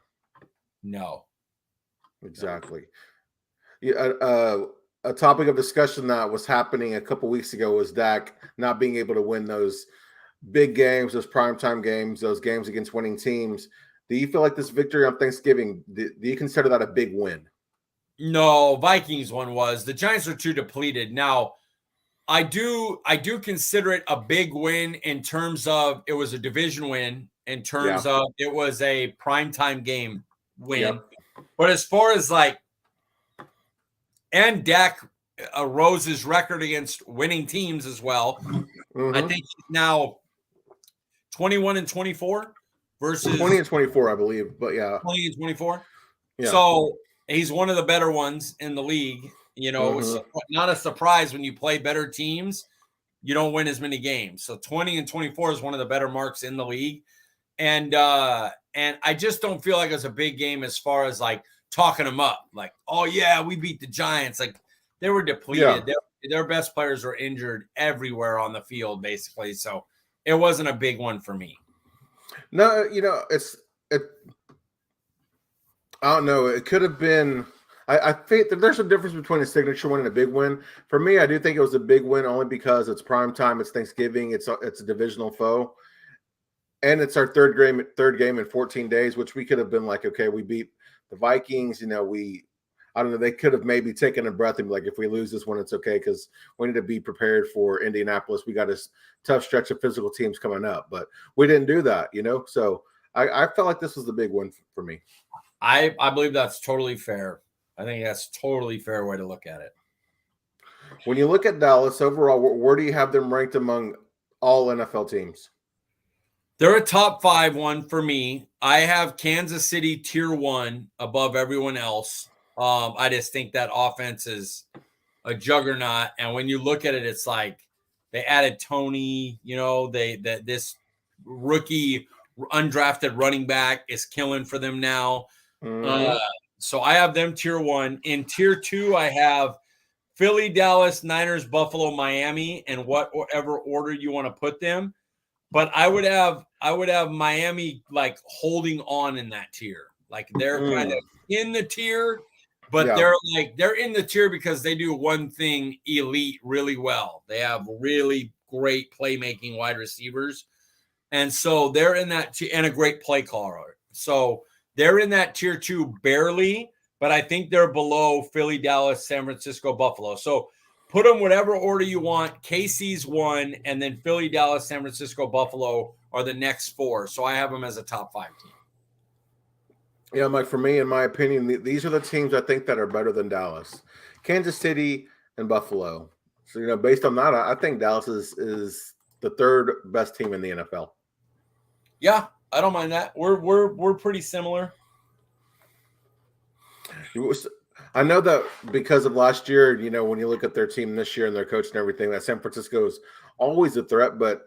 No. Exactly. Yeah, a topic of discussion that was happening a couple weeks ago was Dak not being able to win those big games, those primetime games, those games against winning teams. Do you feel like this victory on Thanksgiving, do you consider that a big win? No, Vikings one was. The Giants are too depleted. Now, I do consider it a big win in terms of it was a division win, in terms of it was a primetime game win. Yep. But as far as and Dak rose his record against winning teams as well. Mm-hmm. I think he's now 21-24 versus 20-24, I believe. But yeah, 20-24. Yeah. So he's one of the better ones in the league. So not a surprise when you play better teams, you don't win as many games. So 20-24 is one of the better marks in the league. And I just don't feel like it's a big game as far as talking them up. Like, oh yeah, we beat the Giants. Like, they were depleted. Yeah. Their best players were injured everywhere on the field, basically. So it wasn't a big one for me. No, I don't know. It could have been. I think that there's a difference between a signature win and a big win. For me, I do think it was a big win only because it's prime time, it's Thanksgiving, it's a divisional foe, and it's our third game in 14 days, which we could have been like, okay, we beat the Vikings. I don't know. They could have maybe taken a breath and be like, if we lose this one, it's okay because we need to be prepared for Indianapolis. We got a tough stretch of physical teams coming up, but we didn't do that, So I felt like this was the big one for me. I believe that's totally fair. I think that's totally fair way to look at it. When you look at Dallas overall, where do you have them ranked among all NFL teams? They're a top 5 one for me. I have Kansas City tier 1 above everyone else. I just think that offense is a juggernaut. And when you look at it, it's like they added Tony, this rookie undrafted running back is killing for them now. Mm-hmm. So I have them tier 1. In tier 2, I have Philly, Dallas, Niners, Buffalo, Miami, and whatever order you want to put them. But I would have Miami holding on in that tier. They're kind of in the tier, but they're in the tier because they do one thing elite really well. They have really great playmaking wide receivers. And so they're in that tier, and a great play caller. So they're in that tier 2 barely, but I think they're below Philly, Dallas, San Francisco, Buffalo. So put them whatever order you want. KC's 1, and then Philly, Dallas, San Francisco, Buffalo are the next 4. So I have them as a top 5 team. Yeah, Mike, for me, in my opinion, these are the teams I think that are better than Dallas. Kansas City and Buffalo. So, based on that, I think Dallas is the third best team in the NFL. Yeah, I don't mind that. We're pretty similar. I know that because of last year, when you look at their team this year and their coach and everything, that San Francisco is always a threat. But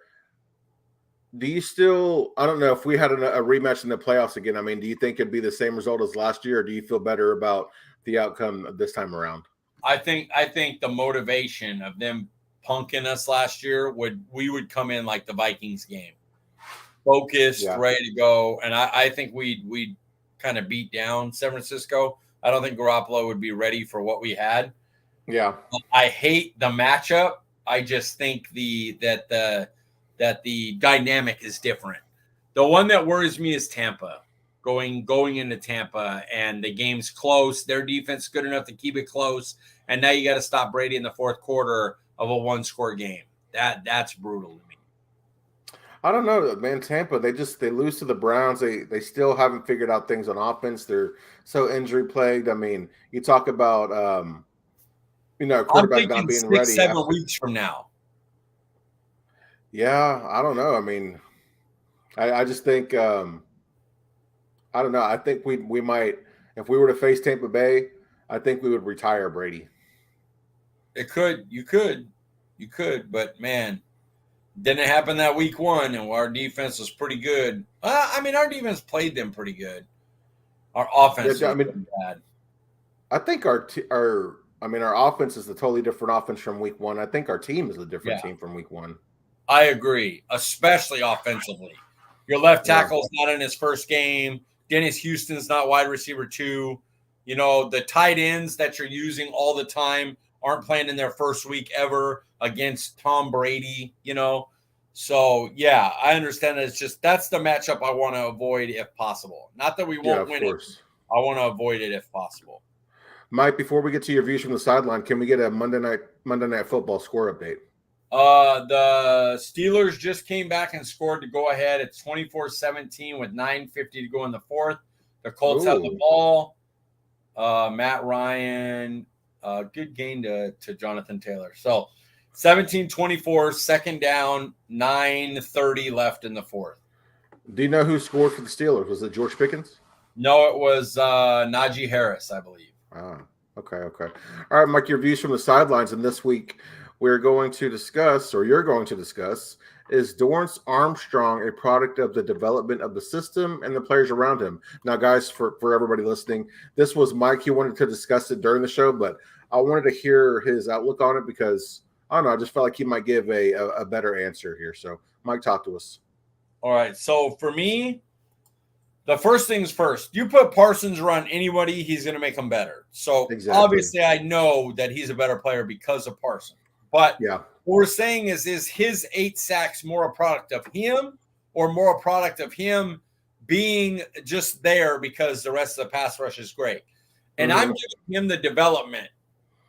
do you still? I don't know if we had a rematch in the playoffs again. I mean, do you think it'd be the same result as last year, or do you feel better about the outcome this time around? I think the motivation of them punking us last year we would come in like the Vikings game. Focused, ready to go. And I think we'd kind of beat down San Francisco. I don't think Garoppolo would be ready for what we had. Yeah. I hate the matchup. I just think that the dynamic is different. The one that worries me is Tampa. Going into Tampa, and the game's close. Their defense is good enough to keep it close. And now you got to stop Brady in the fourth quarter of a 1-score game. That's brutal to me. I don't know, man. Tampa, they lose to the Browns. They still haven't figured out things on offense. They're so injury plagued. I mean, you talk about quarterback not being ready. 6-7 weeks from now. Yeah, I don't know. I mean, I just think I don't know. I think we might, if we were to face Tampa Bay, I think we would retire Brady. You could, but man, didn't happen that week one, and our defense was pretty good. I mean, our defense played them pretty good. Our offense Yeah, I was mean, pretty bad. I think our offense is a totally different offense from week one. I think our team is a different Yeah, team from week one. I agree, especially offensively. Your left Yeah. tackle's not in his first game. Dennis Houston's not wide receiver 2. You know, the tight ends that you're using all the time aren't playing in their first week ever against Tom Brady, you know. So, yeah, I understand that. It's just that's the matchup I want to avoid if possible. Not that we Yeah, won't of win it. course. I want to avoid it if possible. Mike, before we get to your views from the sideline, can we get a Monday night football score update? The Steelers just came back and scored to go ahead. It's 24-17 with 9:50 to go in the fourth. The Colts have the Ooh. ball. Matt Ryan, good gain to Jonathan Taylor. So 17-24, second down, 9:30 left in the fourth. Do you know who scored for the Steelers? Was it George Pickens? No, it was Najee Harris, I believe. Okay. All right, Mike, your views from the sidelines. And this week, we're going to discuss, or you're going to discuss, is Dorrance Armstrong a product of the development of the system and the players around him? Now, guys, for everybody listening, this was Mike. He wanted to discuss it during the show, but I wanted to hear his outlook on it because, I don't know, I just felt like he might give a better answer here. So, Mike, talk to us. All right, so for me, the first things first, you put Parsons around anybody, he's going to make them better. So Exactly. obviously I know that he's a better player because of Parsons. But yeah, what we're saying is his 8 sacks more a product of him or more a product of him being just there because the rest of the pass rush is great? And I'm giving him the development.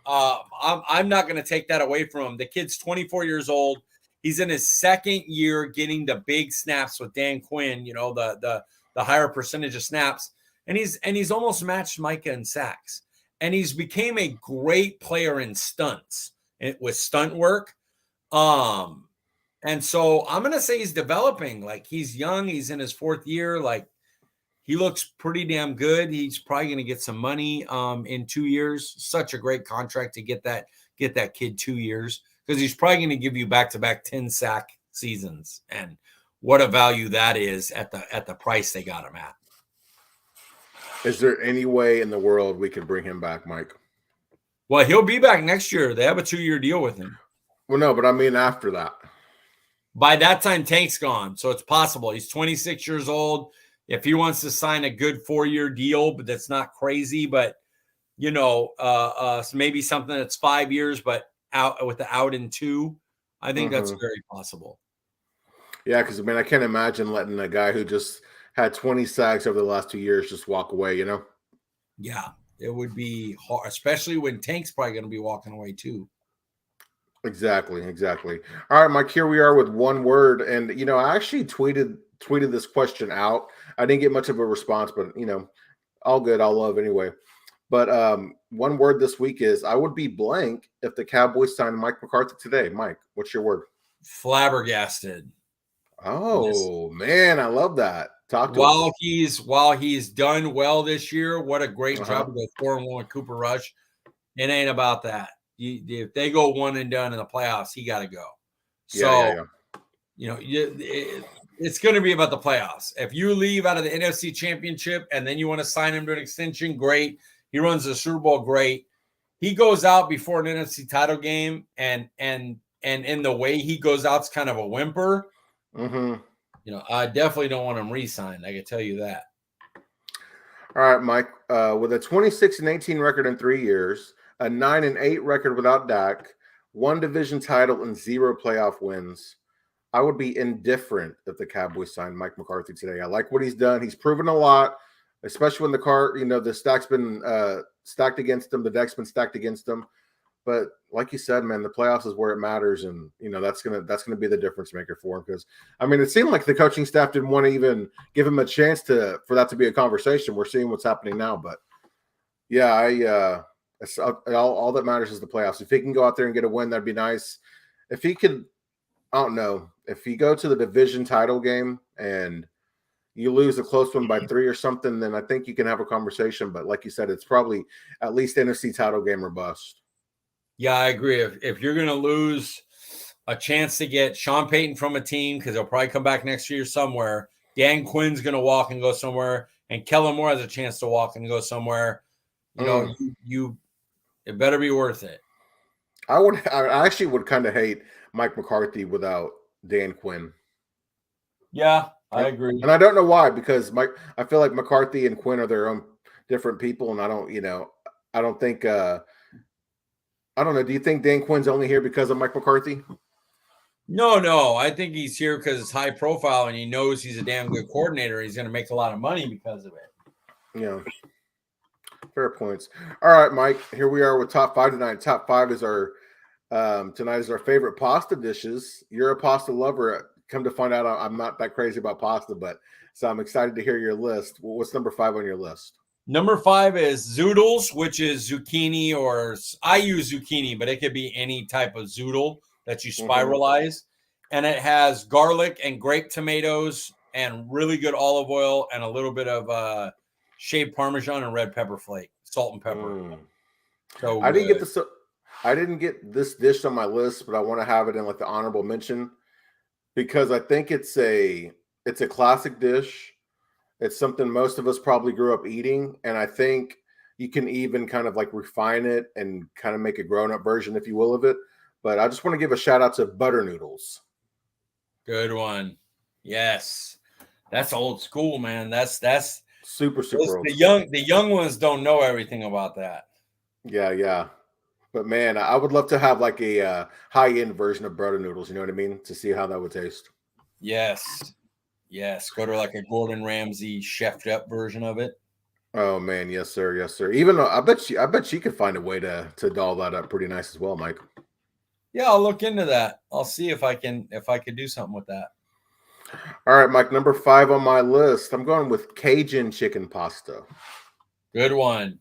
I'm not going to take that away from him. The kid's 24 years old. He's in his second year getting the big snaps with Dan Quinn, you know, the higher percentage of snaps. And he's almost matched Micah in sacks. And he's became a great player in stunts with stunt work. And so I'm going to say he's developing. Like, he's young. He's in his 4th year. Like, he looks pretty damn good. He's probably going to get some money in 2 years. Such a great contract to get that kid 2 years, because he's probably going to give you back-to-back 10 sack seasons. And what a value that is at the price they got him at. Is there any way in the world we could bring him back, Mike? Well, he'll be back next year. They have a 2-year deal with him. Well, no, but I mean after that. By that time, Tank's gone, so it's possible. He's 26 years old. If he wants to sign a good 4-year deal, but that's not crazy, but you know, maybe something that's 5 years, but out with the out in 2, I think that's very possible. Yeah, because I mean, I can't imagine letting a guy who just had 20 sacks over the last 2 years just walk away, you know? Yeah, it would be hard, especially when Tank's probably going to be walking away too. Exactly. All right, Mike, here we are with one word. And, you know, I actually tweeted this question out. I didn't get much of a response, but, you know, all good, all love anyway. But one word this week is I would be blank if the Cowboys signed Mike McCarthy today. Mike, what's your word? Flabbergasted. Oh, man, I love that. Talk to While us. he's done well this year, what a great job to go 4-1 with Cooper Rush. It ain't about that. If they go one and done in the playoffs, he got to go. So, you know, it's going to be about the playoffs. If you leave out of the NFC Championship and then you want to sign him to an extension, great. He runs the Super Bowl, great. He goes out before an NFC title game, and in the way he goes out, it's kind of a whimper. You know, I definitely don't want him re-signed. I can tell you that. All right, Mike. With a 26-18 record in 3 years, a 9-8 record without Dak, 1 division title, and 0 playoff wins, I would be indifferent if the Cowboys signed Mike McCarthy today. I like what he's done. He's proven a lot, especially when the stack's been stacked against him. The deck's been stacked against him. But like you said, man, the playoffs is where it matters, and you know that's gonna be the difference maker for him. Because I mean, it seemed like the coaching staff didn't want to even give him a chance for that to be a conversation. We're seeing what's happening now, but yeah, all that matters is the playoffs. If he can go out there and get a win, that'd be nice. If he could, I don't know. If you go to the division title game and you lose a close one by 3 or something, then I think you can have a conversation. But like you said, it's probably at least NFC title game or bust. Yeah, I agree. If you're going to lose a chance to get Sean Payton from a team, because he'll probably come back next year somewhere, Dan Quinn's going to walk and go somewhere, and Kellen Moore has a chance to walk and go somewhere, you it better be worth it. I actually would kind of hate Mike McCarthy without Dan Quinn. Yeah, I agree. And I don't know why, because I feel like McCarthy and Quinn are their own different people, and I don't think I don't know. Do you think Dan Quinn's only here because of Mike McCarthy? No. I think he's here because it's high profile and he knows he's a damn good coordinator. He's going to make a lot of money because of it. Yeah. Fair points. All right, Mike. Here we are with top 5 tonight. Top 5 is our tonight is our favorite pasta dishes. You're a pasta lover. Come to find out, I'm not that crazy about pasta, but so I'm excited to hear your list. What's number 5 on your list? Number 5 is zoodles, which is zucchini, or I use zucchini, but it could be any type of zoodle that you spiralize. And it has garlic and grape tomatoes and really good olive oil and a little bit of shaved Parmesan and red pepper flake, salt and pepper. So I didn't get this dish on my list, but I want to have it in like the honorable mention because I think it's a classic dish. It's something most of us probably grew up eating, and I think you can even kind of like refine it and kind of make a grown-up version, if you will, of it. But I just want to give a shout out to butter noodles. Good one. Yes. That's old school, man. That's super old. The young ones don't know everything about that. Yeah. But man, I would love to have like a high-end version of butter noodles, you know what I mean? To see how that would taste. Yes. Go to like a Gordon Ramsay chefed up version of it. Oh man, yes sir. Even though I bet she could find a way to doll that up pretty nice as well, Mike. Yeah, I'll look into that. I'll see if I could do something with that. All right, Mike, number 5 on my list. I'm going with Cajun chicken pasta. Good one.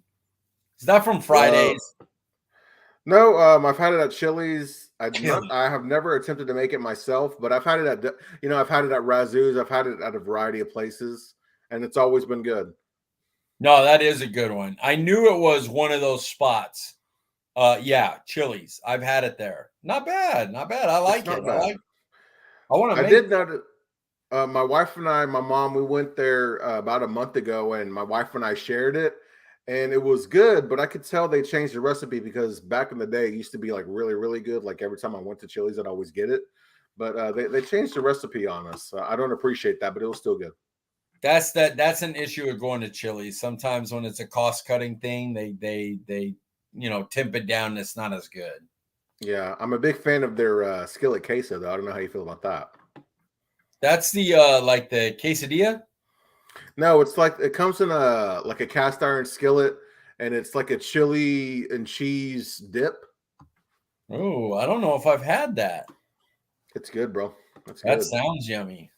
Is that from Fridays? No, I've had it at Chili's. I have never attempted to make it myself, but I've had it at I've had it at Razoo's. I've had it at a variety of places, and it's always been good. No, that is a good one. I knew it was one of those spots. Yeah, Chili's. I've had it there. Not bad. I like it. I want to. I did notice. My wife and I, my mom, we went there about a month ago, and my wife and I shared it. And it was good, but I could tell they changed the recipe because back in the day, it used to be like really, really good. Like every time I went to Chili's, I'd always get it. But they changed the recipe on us. I don't appreciate that, but it was still good. That's an issue with going to Chili's. Sometimes when it's a cost-cutting thing, they temp it down and it's not as good. Yeah, I'm a big fan of their skillet queso, though. I don't know how you feel about that. That's the like the quesadilla? No, it's like it comes in a cast iron skillet, and it's like a chili and cheese dip. Oh, I don't know if I've had that. It's good, bro. That sounds yummy.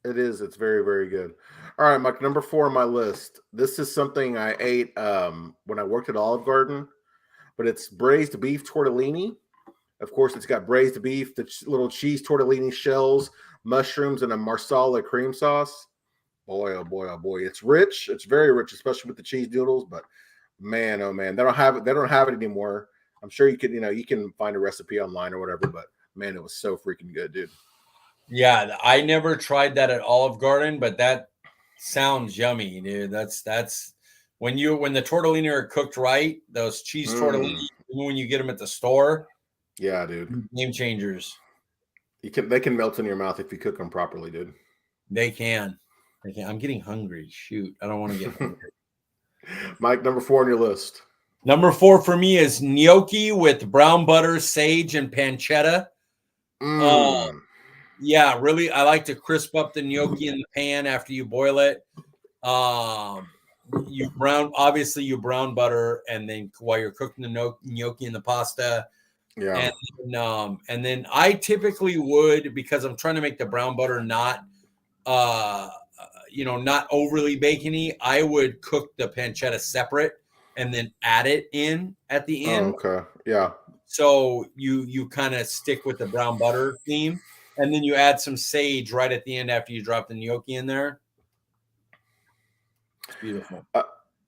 It is. It's very, very good. All right, Mike, number 4 on my list. This is something I ate when I worked at Olive Garden, but it's braised beef tortellini. Of course, it's got braised beef, the little cheese tortellini shells, mushrooms, and a marsala cream sauce. Boy, oh boy, oh boy. It's rich. It's very rich, especially with the cheese noodles. But man, oh man, they don't have it. They don't have it anymore. I'm sure you can find a recipe online or whatever. But man, it was so freaking good, dude. Yeah, I never tried that at Olive Garden, but that sounds yummy, dude. That's when the tortellini are cooked right. Those cheese tortellini, when you get them at the store. Yeah, dude. Game changers. They can melt in your mouth if you cook them properly, dude. They can. I'm getting hungry. Shoot, I don't want to get hungry. Mike, number 4 on your list. Number 4 for me is gnocchi with brown butter, sage, and pancetta. Yeah, really, I like to crisp up the gnocchi in the pan after you boil it. You brown butter, and then while you're cooking the gnocchi and the pasta. Yeah. And then I typically would, because I'm trying to make the brown butter not not overly bacony, I would cook the pancetta separate and then add it in at the end. Oh, okay. Yeah. So you kind of stick with the brown butter theme, and then you add some sage right at the end after you drop the gnocchi in there. It's beautiful.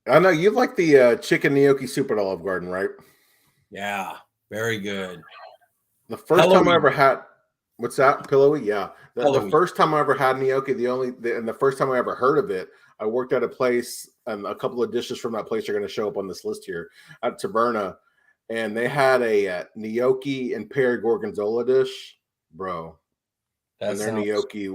I know you like the chicken gnocchi soup at Olive Garden, right? Yeah, very good. The first time I ever had, what's that? Pillowy? Yeah. The first time I ever had gnocchi, and the first time I ever heard of it, I worked at a place, and a couple of dishes from that place are going to show up on this list here at Taverna, and they had a gnocchi and pear gorgonzola dish, bro. And their gnocchi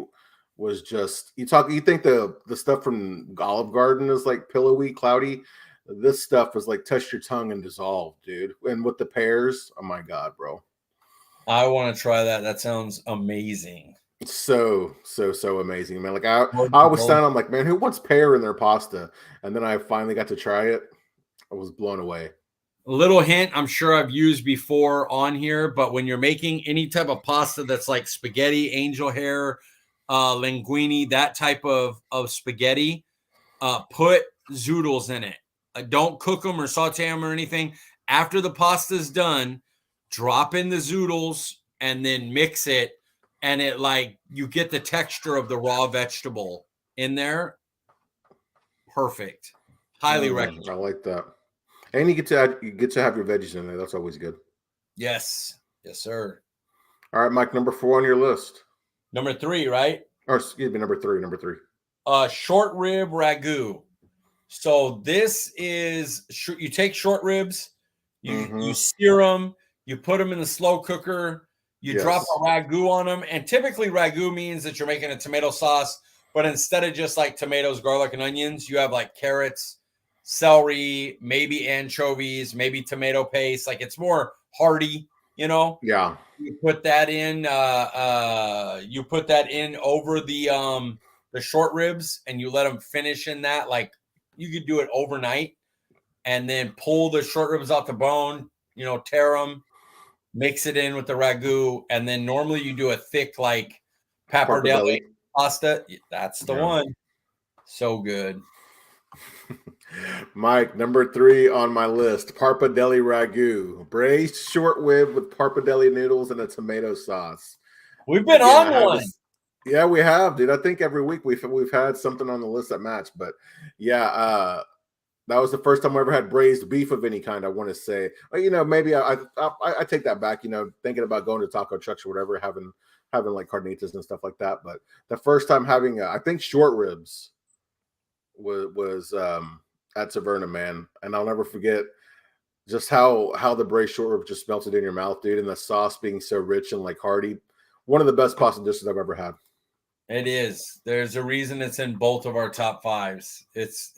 was just you think the stuff from Olive Garden is like pillowy, cloudy. This stuff was like touch your tongue and dissolve, dude. And with the pears, oh my god, bro. I want to try that. That sounds amazing. So amazing, man. Like I always sound, I'm like, man, who wants pear in their pasta? And then I finally got to try it. I was blown away. A little hint, I'm sure I've used before on here, but when you're making any type of pasta that's like spaghetti, angel hair, linguine, that type of spaghetti, put zoodles in it. Don't cook them or saute them or anything. After the pasta's done, drop in the zoodles and then mix it, and it like you get the texture of the raw vegetable in there. Perfect. Highly recommend. I like that. And you get to have your veggies in there. That's always good. Yes, sir. All right, Mike. Number 4 on your list. Number 3, right? Or excuse me, number 3. Number 3. Short rib ragu. So this is you take short ribs, you sear them, you put them in the slow cooker, you drop a ragu on them, and typically ragu means that you're making a tomato sauce, but instead of just like tomatoes, garlic, and onions, you have like carrots, celery, maybe anchovies, maybe tomato paste. Like it's more hearty, you know. Yeah. You put that in. You put that in over the short ribs, and you let them finish in that. Like you could do it overnight, and then pull the short ribs off the bone. You know, tear them, mix it in with the ragu, and then normally you do a thick like pappardelle pasta. That's the one. So good. Mike, number 3 on my list, pappardelle ragu, braised short rib with pappardelle noodles and a tomato sauce. We've been on one. Yeah, we have, dude. I think every week we've had something on the list that matched. But yeah, that was the first time I ever had braised beef of any kind. I want to say, you know, maybe I take that back. You know, thinking about going to taco trucks or whatever, having like carnitas and stuff like that. But the first time having, I think short ribs was at Taverna, man, and I'll never forget just how the braised short rib just melted in your mouth, dude, and the sauce being so rich and like hearty. One of the best pasta dishes I've ever had. It is. There's a reason it's in both of our top 5s. It's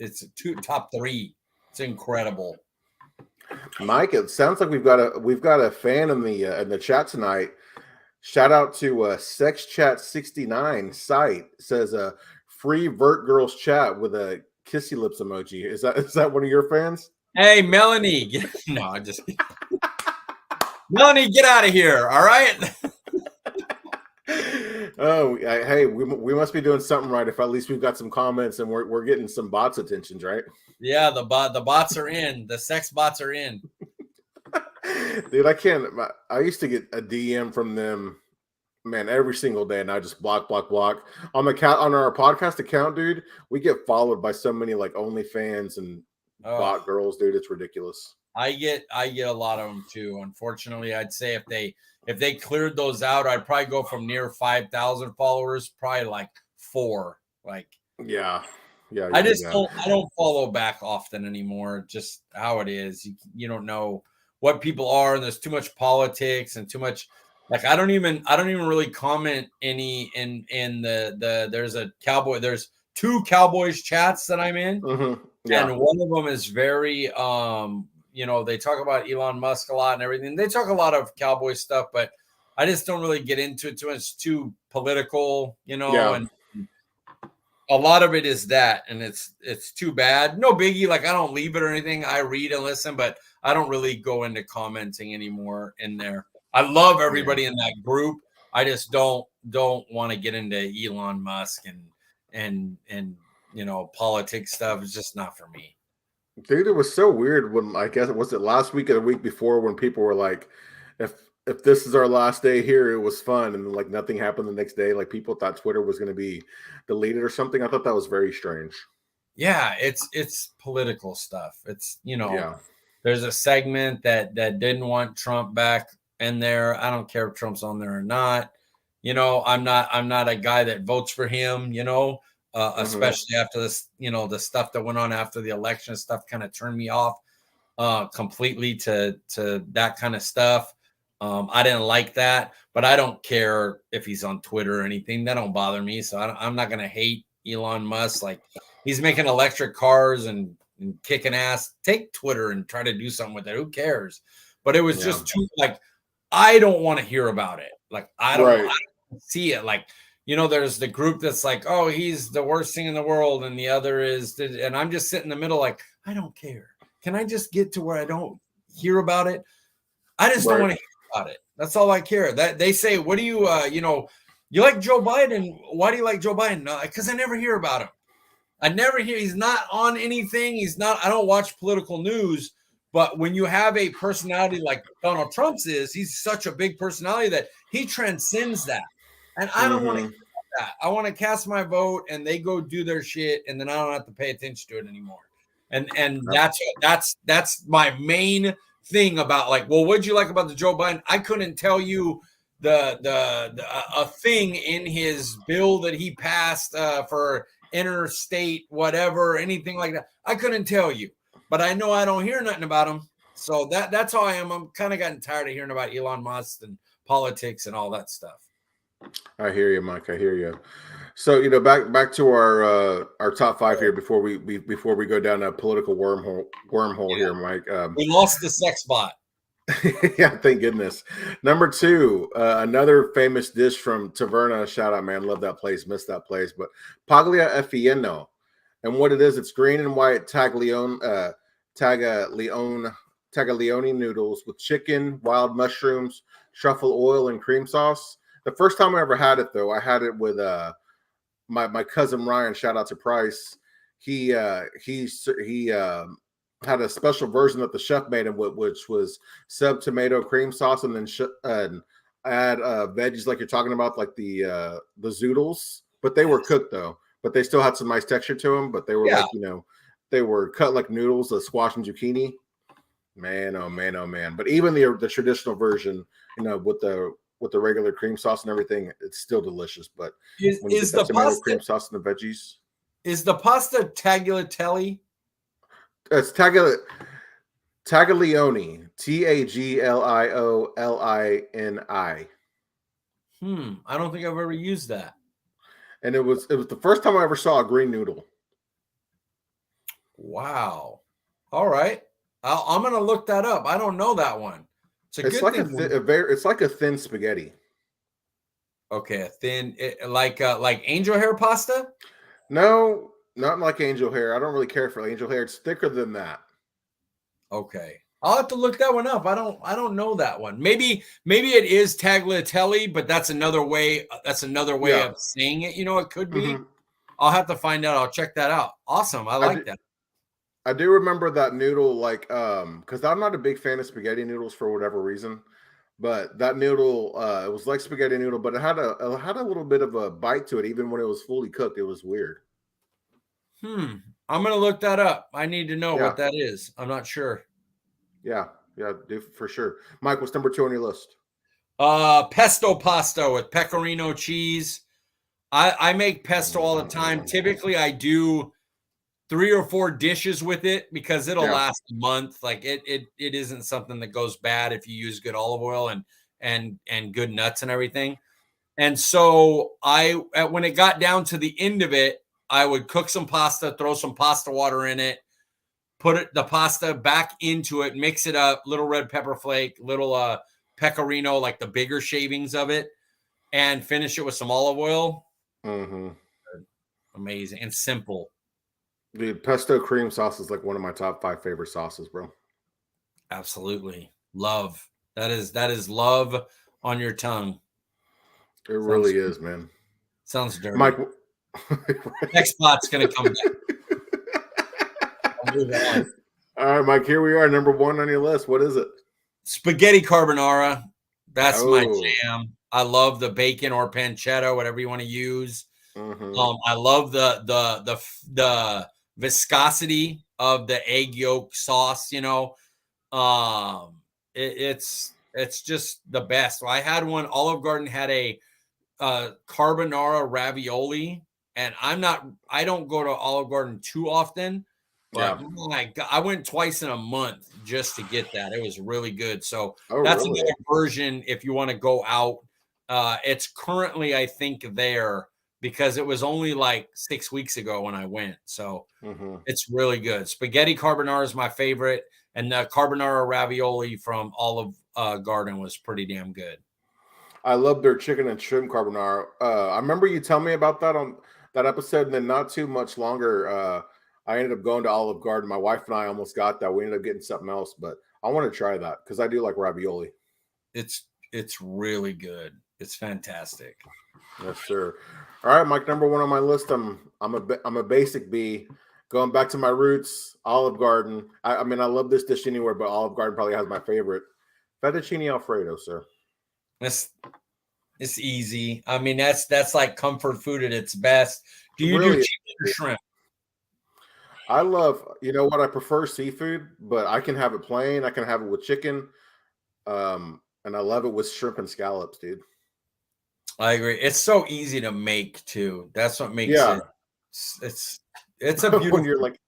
top 3. It's incredible. Mike, it sounds like we've got a fan in the chat tonight. Shout out to SexChat69 site. It says free Vert Girls chat with a kissy lips emoji. Is that one of your fans? Hey, Melanie. No, I'm just kidding. Melanie, get out of here. All right. Oh, hey, we must be doing something right if at least we've got some comments and we're getting some bots' attentions, right? Yeah, the bots are in. The sex bots are in. Dude, I used to get a DM from them, man, every single day, and I just block on our podcast account, dude. We get followed by so many like OnlyFans and bot girls, dude. It's ridiculous. I get a lot of them too. Unfortunately, I'd say if they cleared those out, I'd probably go from near 5,000 followers, probably like 4. Like yeah. I don't follow back often anymore. Just how it is. You don't know what people are, and there's too much politics and too much. Like I don't even really comment any in the there's a Cowboy. There's 2 Cowboys chats that I'm in, and one of them is very you know, they talk about Elon Musk a lot and everything. They talk a lot of Cowboy stuff, but I just don't really get into it too much. It's too political, you know, and a lot of it is that, and it's too bad. No biggie. Like I don't leave it or anything. I read and listen, but I don't really go into commenting anymore in there. I love everybody in that group. I just don't want to get into Elon Musk and you know, politics stuff. It's just not for me. Dude, it was so weird when I guess was it last week or the week before when people were like, if this is our last day here, it was fun, and like nothing happened the next day. Like people thought Twitter was going to be deleted or something. I thought that was very strange. Yeah, it's political stuff. It's Yeah. there's a segment that didn't want Trump back in there. I don't care if Trump's on there or not. I'm not a guy that votes for him. Especially after this, the stuff that went on after the election stuff kind of turned me off completely to that kind of stuff. I didn't like that, but I don't care if he's on Twitter or anything. That don't bother me. So I'm not going to hate Elon Musk. Like he's making electric cars and kicking ass. Take Twitter and try to do something with it. Who cares? But it was just too like, I don't want to hear about it. Like, I don't see it. Like, there's the group that's like, oh, he's the worst thing in the world. And the other is, and I'm just sitting in the middle, like, I don't care. Can I just get to where I don't hear about it? I just don't want to hear about it. That's all I care. That they say, what do you, you like Joe Biden? Why do you like Joe Biden? Because I never hear about him. I never hear. He's not on anything. I don't watch political news. But when you have a personality like Donald Trump's he's such a big personality that he transcends that. And I don't want to hear about that. I want to cast my vote and they go do their shit and then I don't have to pay attention to it anymore. And that's my main thing about like, well, what'd you like about the Joe Biden? I couldn't tell you a thing in his bill that he passed for interstate, whatever, anything like that. I couldn't tell you. But I know I don't hear nothing about him. So that's how I am. I'm kind of gotten tired of hearing about Elon Musk and politics and all that stuff. I hear you, Mike. I hear you. So back to our top five here before we go down a political wormhole here, Mike. We lost the sex bot. Yeah, thank goodness. Number 2, another famous dish from Taverna. Shout out, man. Love that place. Missed that place. But Paglia e Fieno. And what it is, it's green and white taglione noodles with chicken, wild mushrooms, truffle oil, and cream sauce. The first time I ever had it, though, I had it with my cousin Ryan. Shout out to Price. He had a special version that the chef made him with, which was sub tomato cream sauce, and then add veggies like you're talking about, like the zoodles. But they were cooked though. But they still had some nice texture to them. But they were like, they were cut like noodles, the squash and zucchini. Man, oh man, oh man. But even the traditional version, with the regular cream sauce and everything, it's still delicious. But when you get the tomato cream sauce and the veggies, is the pasta tagliatelle? It's taglione, Taglioni. I don't think I've ever used that. And it was the first time I ever saw a green noodle. Wow. All right. I'm gonna look that up. I don't know that one. It's like it's like a thin spaghetti. Okay, a thin, like angel hair pasta. No, not like angel hair. I don't really care for angel hair. It's thicker than that. Okay, I'll have to look that one up. I don't know that one. Maybe it is tagliatelle, but that's another way. That's another way of saying it. It could be. Mm-hmm. I'll have to find out. I'll check that out. Awesome. I like that. I do remember that noodle, like, because I'm not a big fan of spaghetti noodles for whatever reason, but that noodle, it was like spaghetti noodle, but it had a little bit of a bite to it, even when it was fully cooked. It was weird. I'm gonna look that up. I need to know what that is. I'm not sure. Yeah, for sure. Mike, what's number 2 on your list? Pesto pasta with pecorino cheese. I make pesto all the time. Typically, I do 3 or 4 dishes with it because it'll last a month. Like it isn't something that goes bad if you use good olive oil and good nuts and everything. And so when it got down to the end of it, I would cook some pasta, throw some pasta water in it, put the pasta back into it, mix it up, little red pepper flake, little pecorino, like the bigger shavings of it, and finish it with some olive oil. Mm-hmm. Amazing and simple. The pesto cream sauce is like one of my top 5 favorite sauces, bro. Absolutely. Love. That is love on your tongue. It really is, man. Sounds dirty. Mike. Next spot's going to come back. All right, Mike, here we are. Number 1 on your list. What is it? Spaghetti carbonara. That's my Oh, jam. I love the bacon or pancetta, whatever you want to use. mm-hmm. I love the viscosity of the egg yolk sauce. It's just the best. I had one. Olive Garden had a carbonara ravioli, and I don't go to Olive Garden too often, but Yeah. my God, I went twice in a month just to get that. It was really good. So Oh, that's really? another version if you want to go out. It's currently, I think, there because it was only like 6 weeks ago when I went. So Mm-hmm. it's really good. Spaghetti carbonara is my favorite, and the carbonara ravioli from Olive Garden was pretty damn good. I love their chicken and shrimp carbonara. I remember you telling me about that on that episode, and then not too much longer, I ended up going to Olive Garden. My wife and I almost got that. We ended up getting something else, but I want to try that because I do like ravioli. It's really good. It's fantastic. Yes, sir. All right, Mike. Number one on my list. I'm a basic B. Going back to my roots, Olive Garden. I mean, I love this dish anywhere, but Olive Garden probably has my favorite fettuccine alfredo, sir. It's it's easy. I mean, that's like comfort food at its best. Do you do Really, chicken or shrimp? I love. You know what? I prefer seafood, but I can have it plain. I can have it with chicken. And I love it with shrimp and scallops, dude. I agree. It's so easy to make too. That's what makes Yeah. it. It's it's a beautiful. When you're like,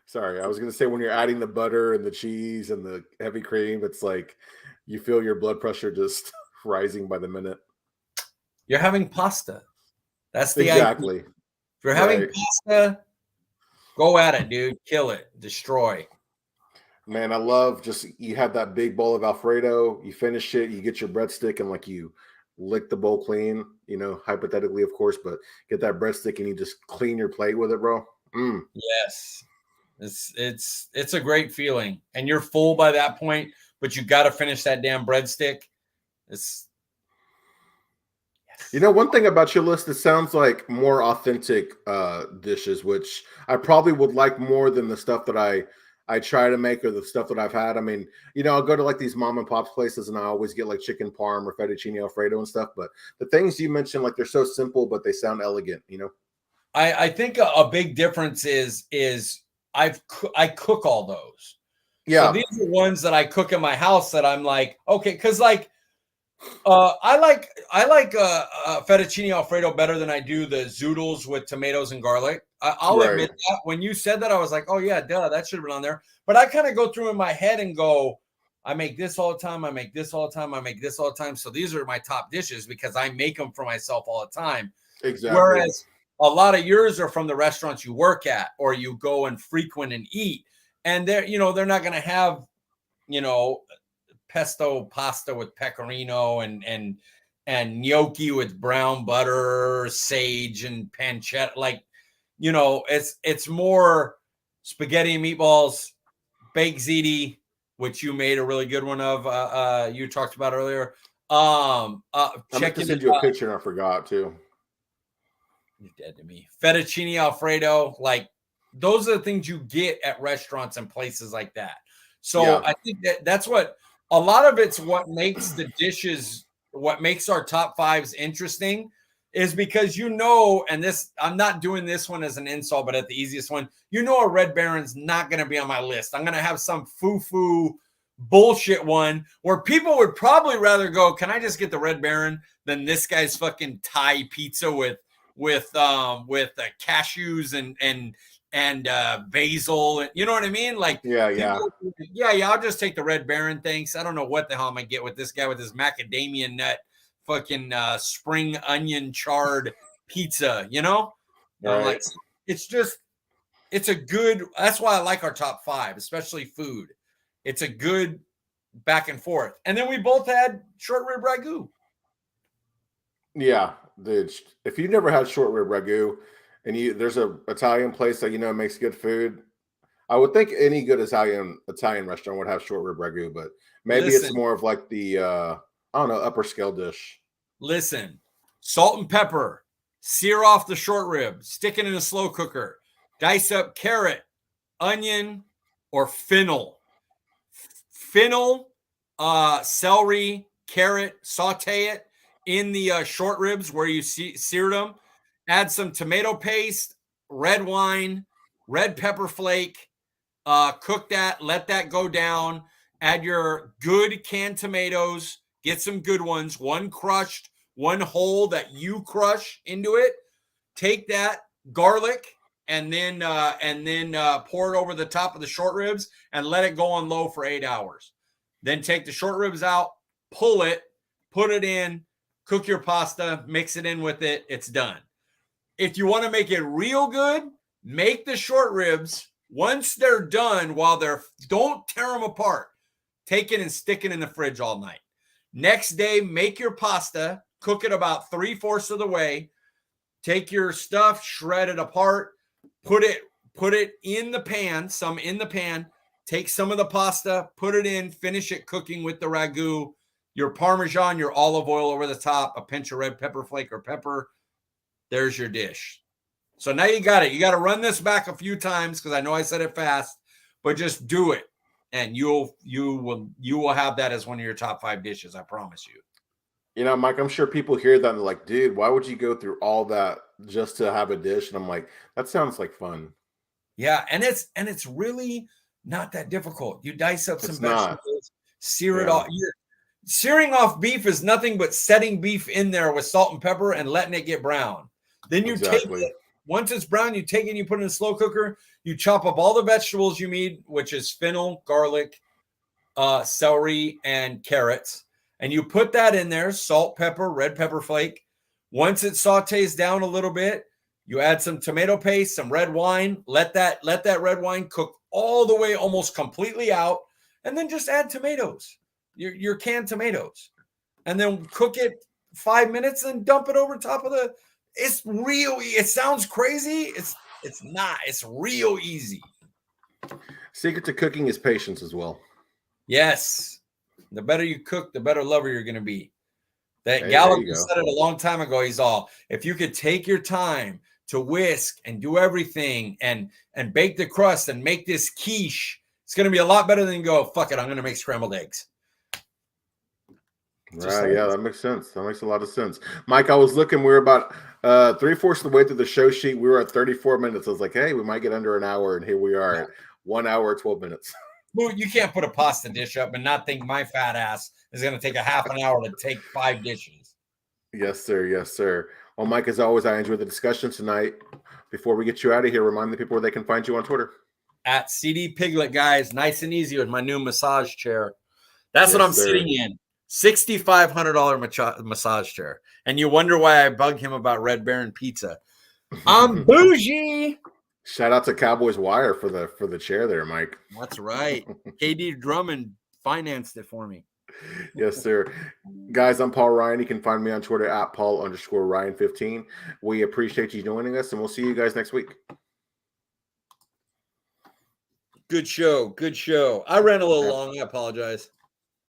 sorry, I was gonna say when you're adding the butter and the cheese and the heavy cream, it's like you feel your blood pressure just rising by the minute. You're having pasta. That's the idea. Exactly. If you're having Right. pasta, go at it, dude. Kill it. Destroy. Man, I love just you have that big bowl of Alfredo, you finish it, you get your breadstick and like you lick the bowl clean, hypothetically, of course, but get that breadstick and you just clean your plate with it, bro. Mm. Yes. It's a great feeling. And you're full by that point, but you got to finish that damn breadstick. It's yes. One thing about your list, it sounds like more authentic dishes, which I probably would like more than the stuff that I try to make or the stuff that I've had. I mean, I'll go to like these mom and pops places and I always get like chicken parm or fettuccine alfredo and stuff. But the things you mentioned, like they're so simple, but they sound elegant. I think a big difference is I cook all those. So Yeah, these are ones that I cook in my house that I'm like, okay, because like I like fettuccine alfredo better than I do the zoodles with tomatoes and garlic. I'll right. admit that. When you said that, I was like, oh yeah, duh, that should have been on there. But I kind of go through in my head and go, I make this all the time. I make this all the time. I make this all the time. So these are my top dishes because I make them for myself all the time. Exactly. Whereas a lot of yours are from the restaurants you work at or you go and frequent and eat, and they're not going to have you know pesto pasta with pecorino and gnocchi with brown butter, sage, and pancetta. Like, it's more spaghetti and meatballs, baked ziti, which you made a really good one of. You talked about earlier. I meant to Chicken send and you a picture and I forgot too. you're dead to me. Fettuccine Alfredo, like those are the things you get at restaurants and places like that. So Yeah. I think that's what a lot of it's what makes the dishes, what makes our top fives interesting is because and this, I'm not doing this one as an insult, but at the easiest one, a Red Baron's not going to be on my list. I'm going to have some foo-foo bullshit one where people would probably rather go, can I just get the Red Baron than this guy's fucking Thai pizza with cashews and basil, and you know what I mean? Like Yeah. people, yeah, I'll just take the Red Baron. Thanks. I don't know what the hell I'm gonna get with this guy with his macadamia nut, fucking spring onion charred pizza. And I'm like, Right. it's a good. That's why I like our top five, especially food. It's a good back and forth. And then we both had short rib ragu. Yeah, dude. If you've never had short rib ragu, and there's a Italian place that makes good food, I would think any good Italian restaurant would have short rib ragu, but maybe it's Listen, more of like the I don't know, upper scale dish. Listen, salt and pepper, sear off the short rib, stick it in a slow cooker, dice up carrot, onion, or fennel. Fennel celery, carrot, saute it in the short ribs where you seared them. Add some tomato paste, red wine, red pepper flake. Cook that, let that go down. Add your good canned tomatoes. Get some good ones. One crushed, one whole that you crush into it. Take that garlic and then pour it over the top of the short ribs and let it go on low for 8 hours. Then take the short ribs out, pull it, put it in, cook your pasta, mix it in with it. It's done. If you want to make it real good, make the short ribs. Once they're done, don't tear them apart. Take it and stick it in the fridge all night. Next day, make your pasta, cook it about 3/4 of the way. Take your stuff, shred it apart, put it in the pan, some in the pan. Take some of the pasta, put it in, finish it cooking with the ragu, your Parmesan, your olive oil over the top, a pinch of red pepper flake or pepper. There's your dish. So now you got it. You got to run this back a few times because I know I said it fast, but just do it, and you will have that as one of your top 5 dishes. I promise you. You know, Mike, I'm sure people hear that and they're like, dude, why would you go through all that just to have a dish? And I'm like, that sounds like fun. Yeah, and it's really not that difficult. You dice up some vegetables, sear it off. Searing off beef is nothing but setting beef in there with salt and pepper and letting it get brown. Then you take it. Once it's brown, you take it and you put it in a slow cooker. You chop up all the vegetables you need, which is fennel, garlic, celery, and carrots. And you put that in there, salt, pepper, red pepper flake. Once it sautés down a little bit, you add some tomato paste, some red wine. Let that red wine cook all the way almost completely out. And then just add tomatoes, your canned tomatoes. And then cook it 5 minutes and dump it over top of the... It's real. It sounds crazy. It's not. It's real easy. Secret to cooking is patience as well. Yes. The better you cook, the better lover you're going to be. That Gallagher said it a long time ago. He's all, if you could take your time to whisk and do everything and bake the crust and make this quiche, it's going to be a lot better than go, fuck it, I'm going to make scrambled eggs. Right, yeah, that makes sense. That makes a lot of sense. Mike, I was looking, we were about 3/4 of the way through the show sheet. We were at 34 minutes. I was like, hey, we might get under an hour, and here we are at 1 hour, 12 minutes. Well, you can't put a pasta dish up and not think my fat ass is going to take a half an hour to take 5 dishes. Yes, sir. Yes, sir. Well, Mike, as always, I enjoyed the discussion tonight. Before we get you out of here, remind the people where they can find you on Twitter. At CeeDee Piglet, guys. Nice and easy with my new massage chair. That's what I'm sitting in. $6,500 massage chair. And you wonder why I bug him about Red Baron pizza. I'm bougie. Shout out to Cowboys Wire for the chair there, Mike. That's right. KD Drummond financed it for me. Yes, sir. Guys, I'm Paul Ryan. You can find me on Twitter at Paul_Ryan15. We appreciate you joining us, and we'll see you guys next week. Good show. Good show. I ran a little long. I apologize.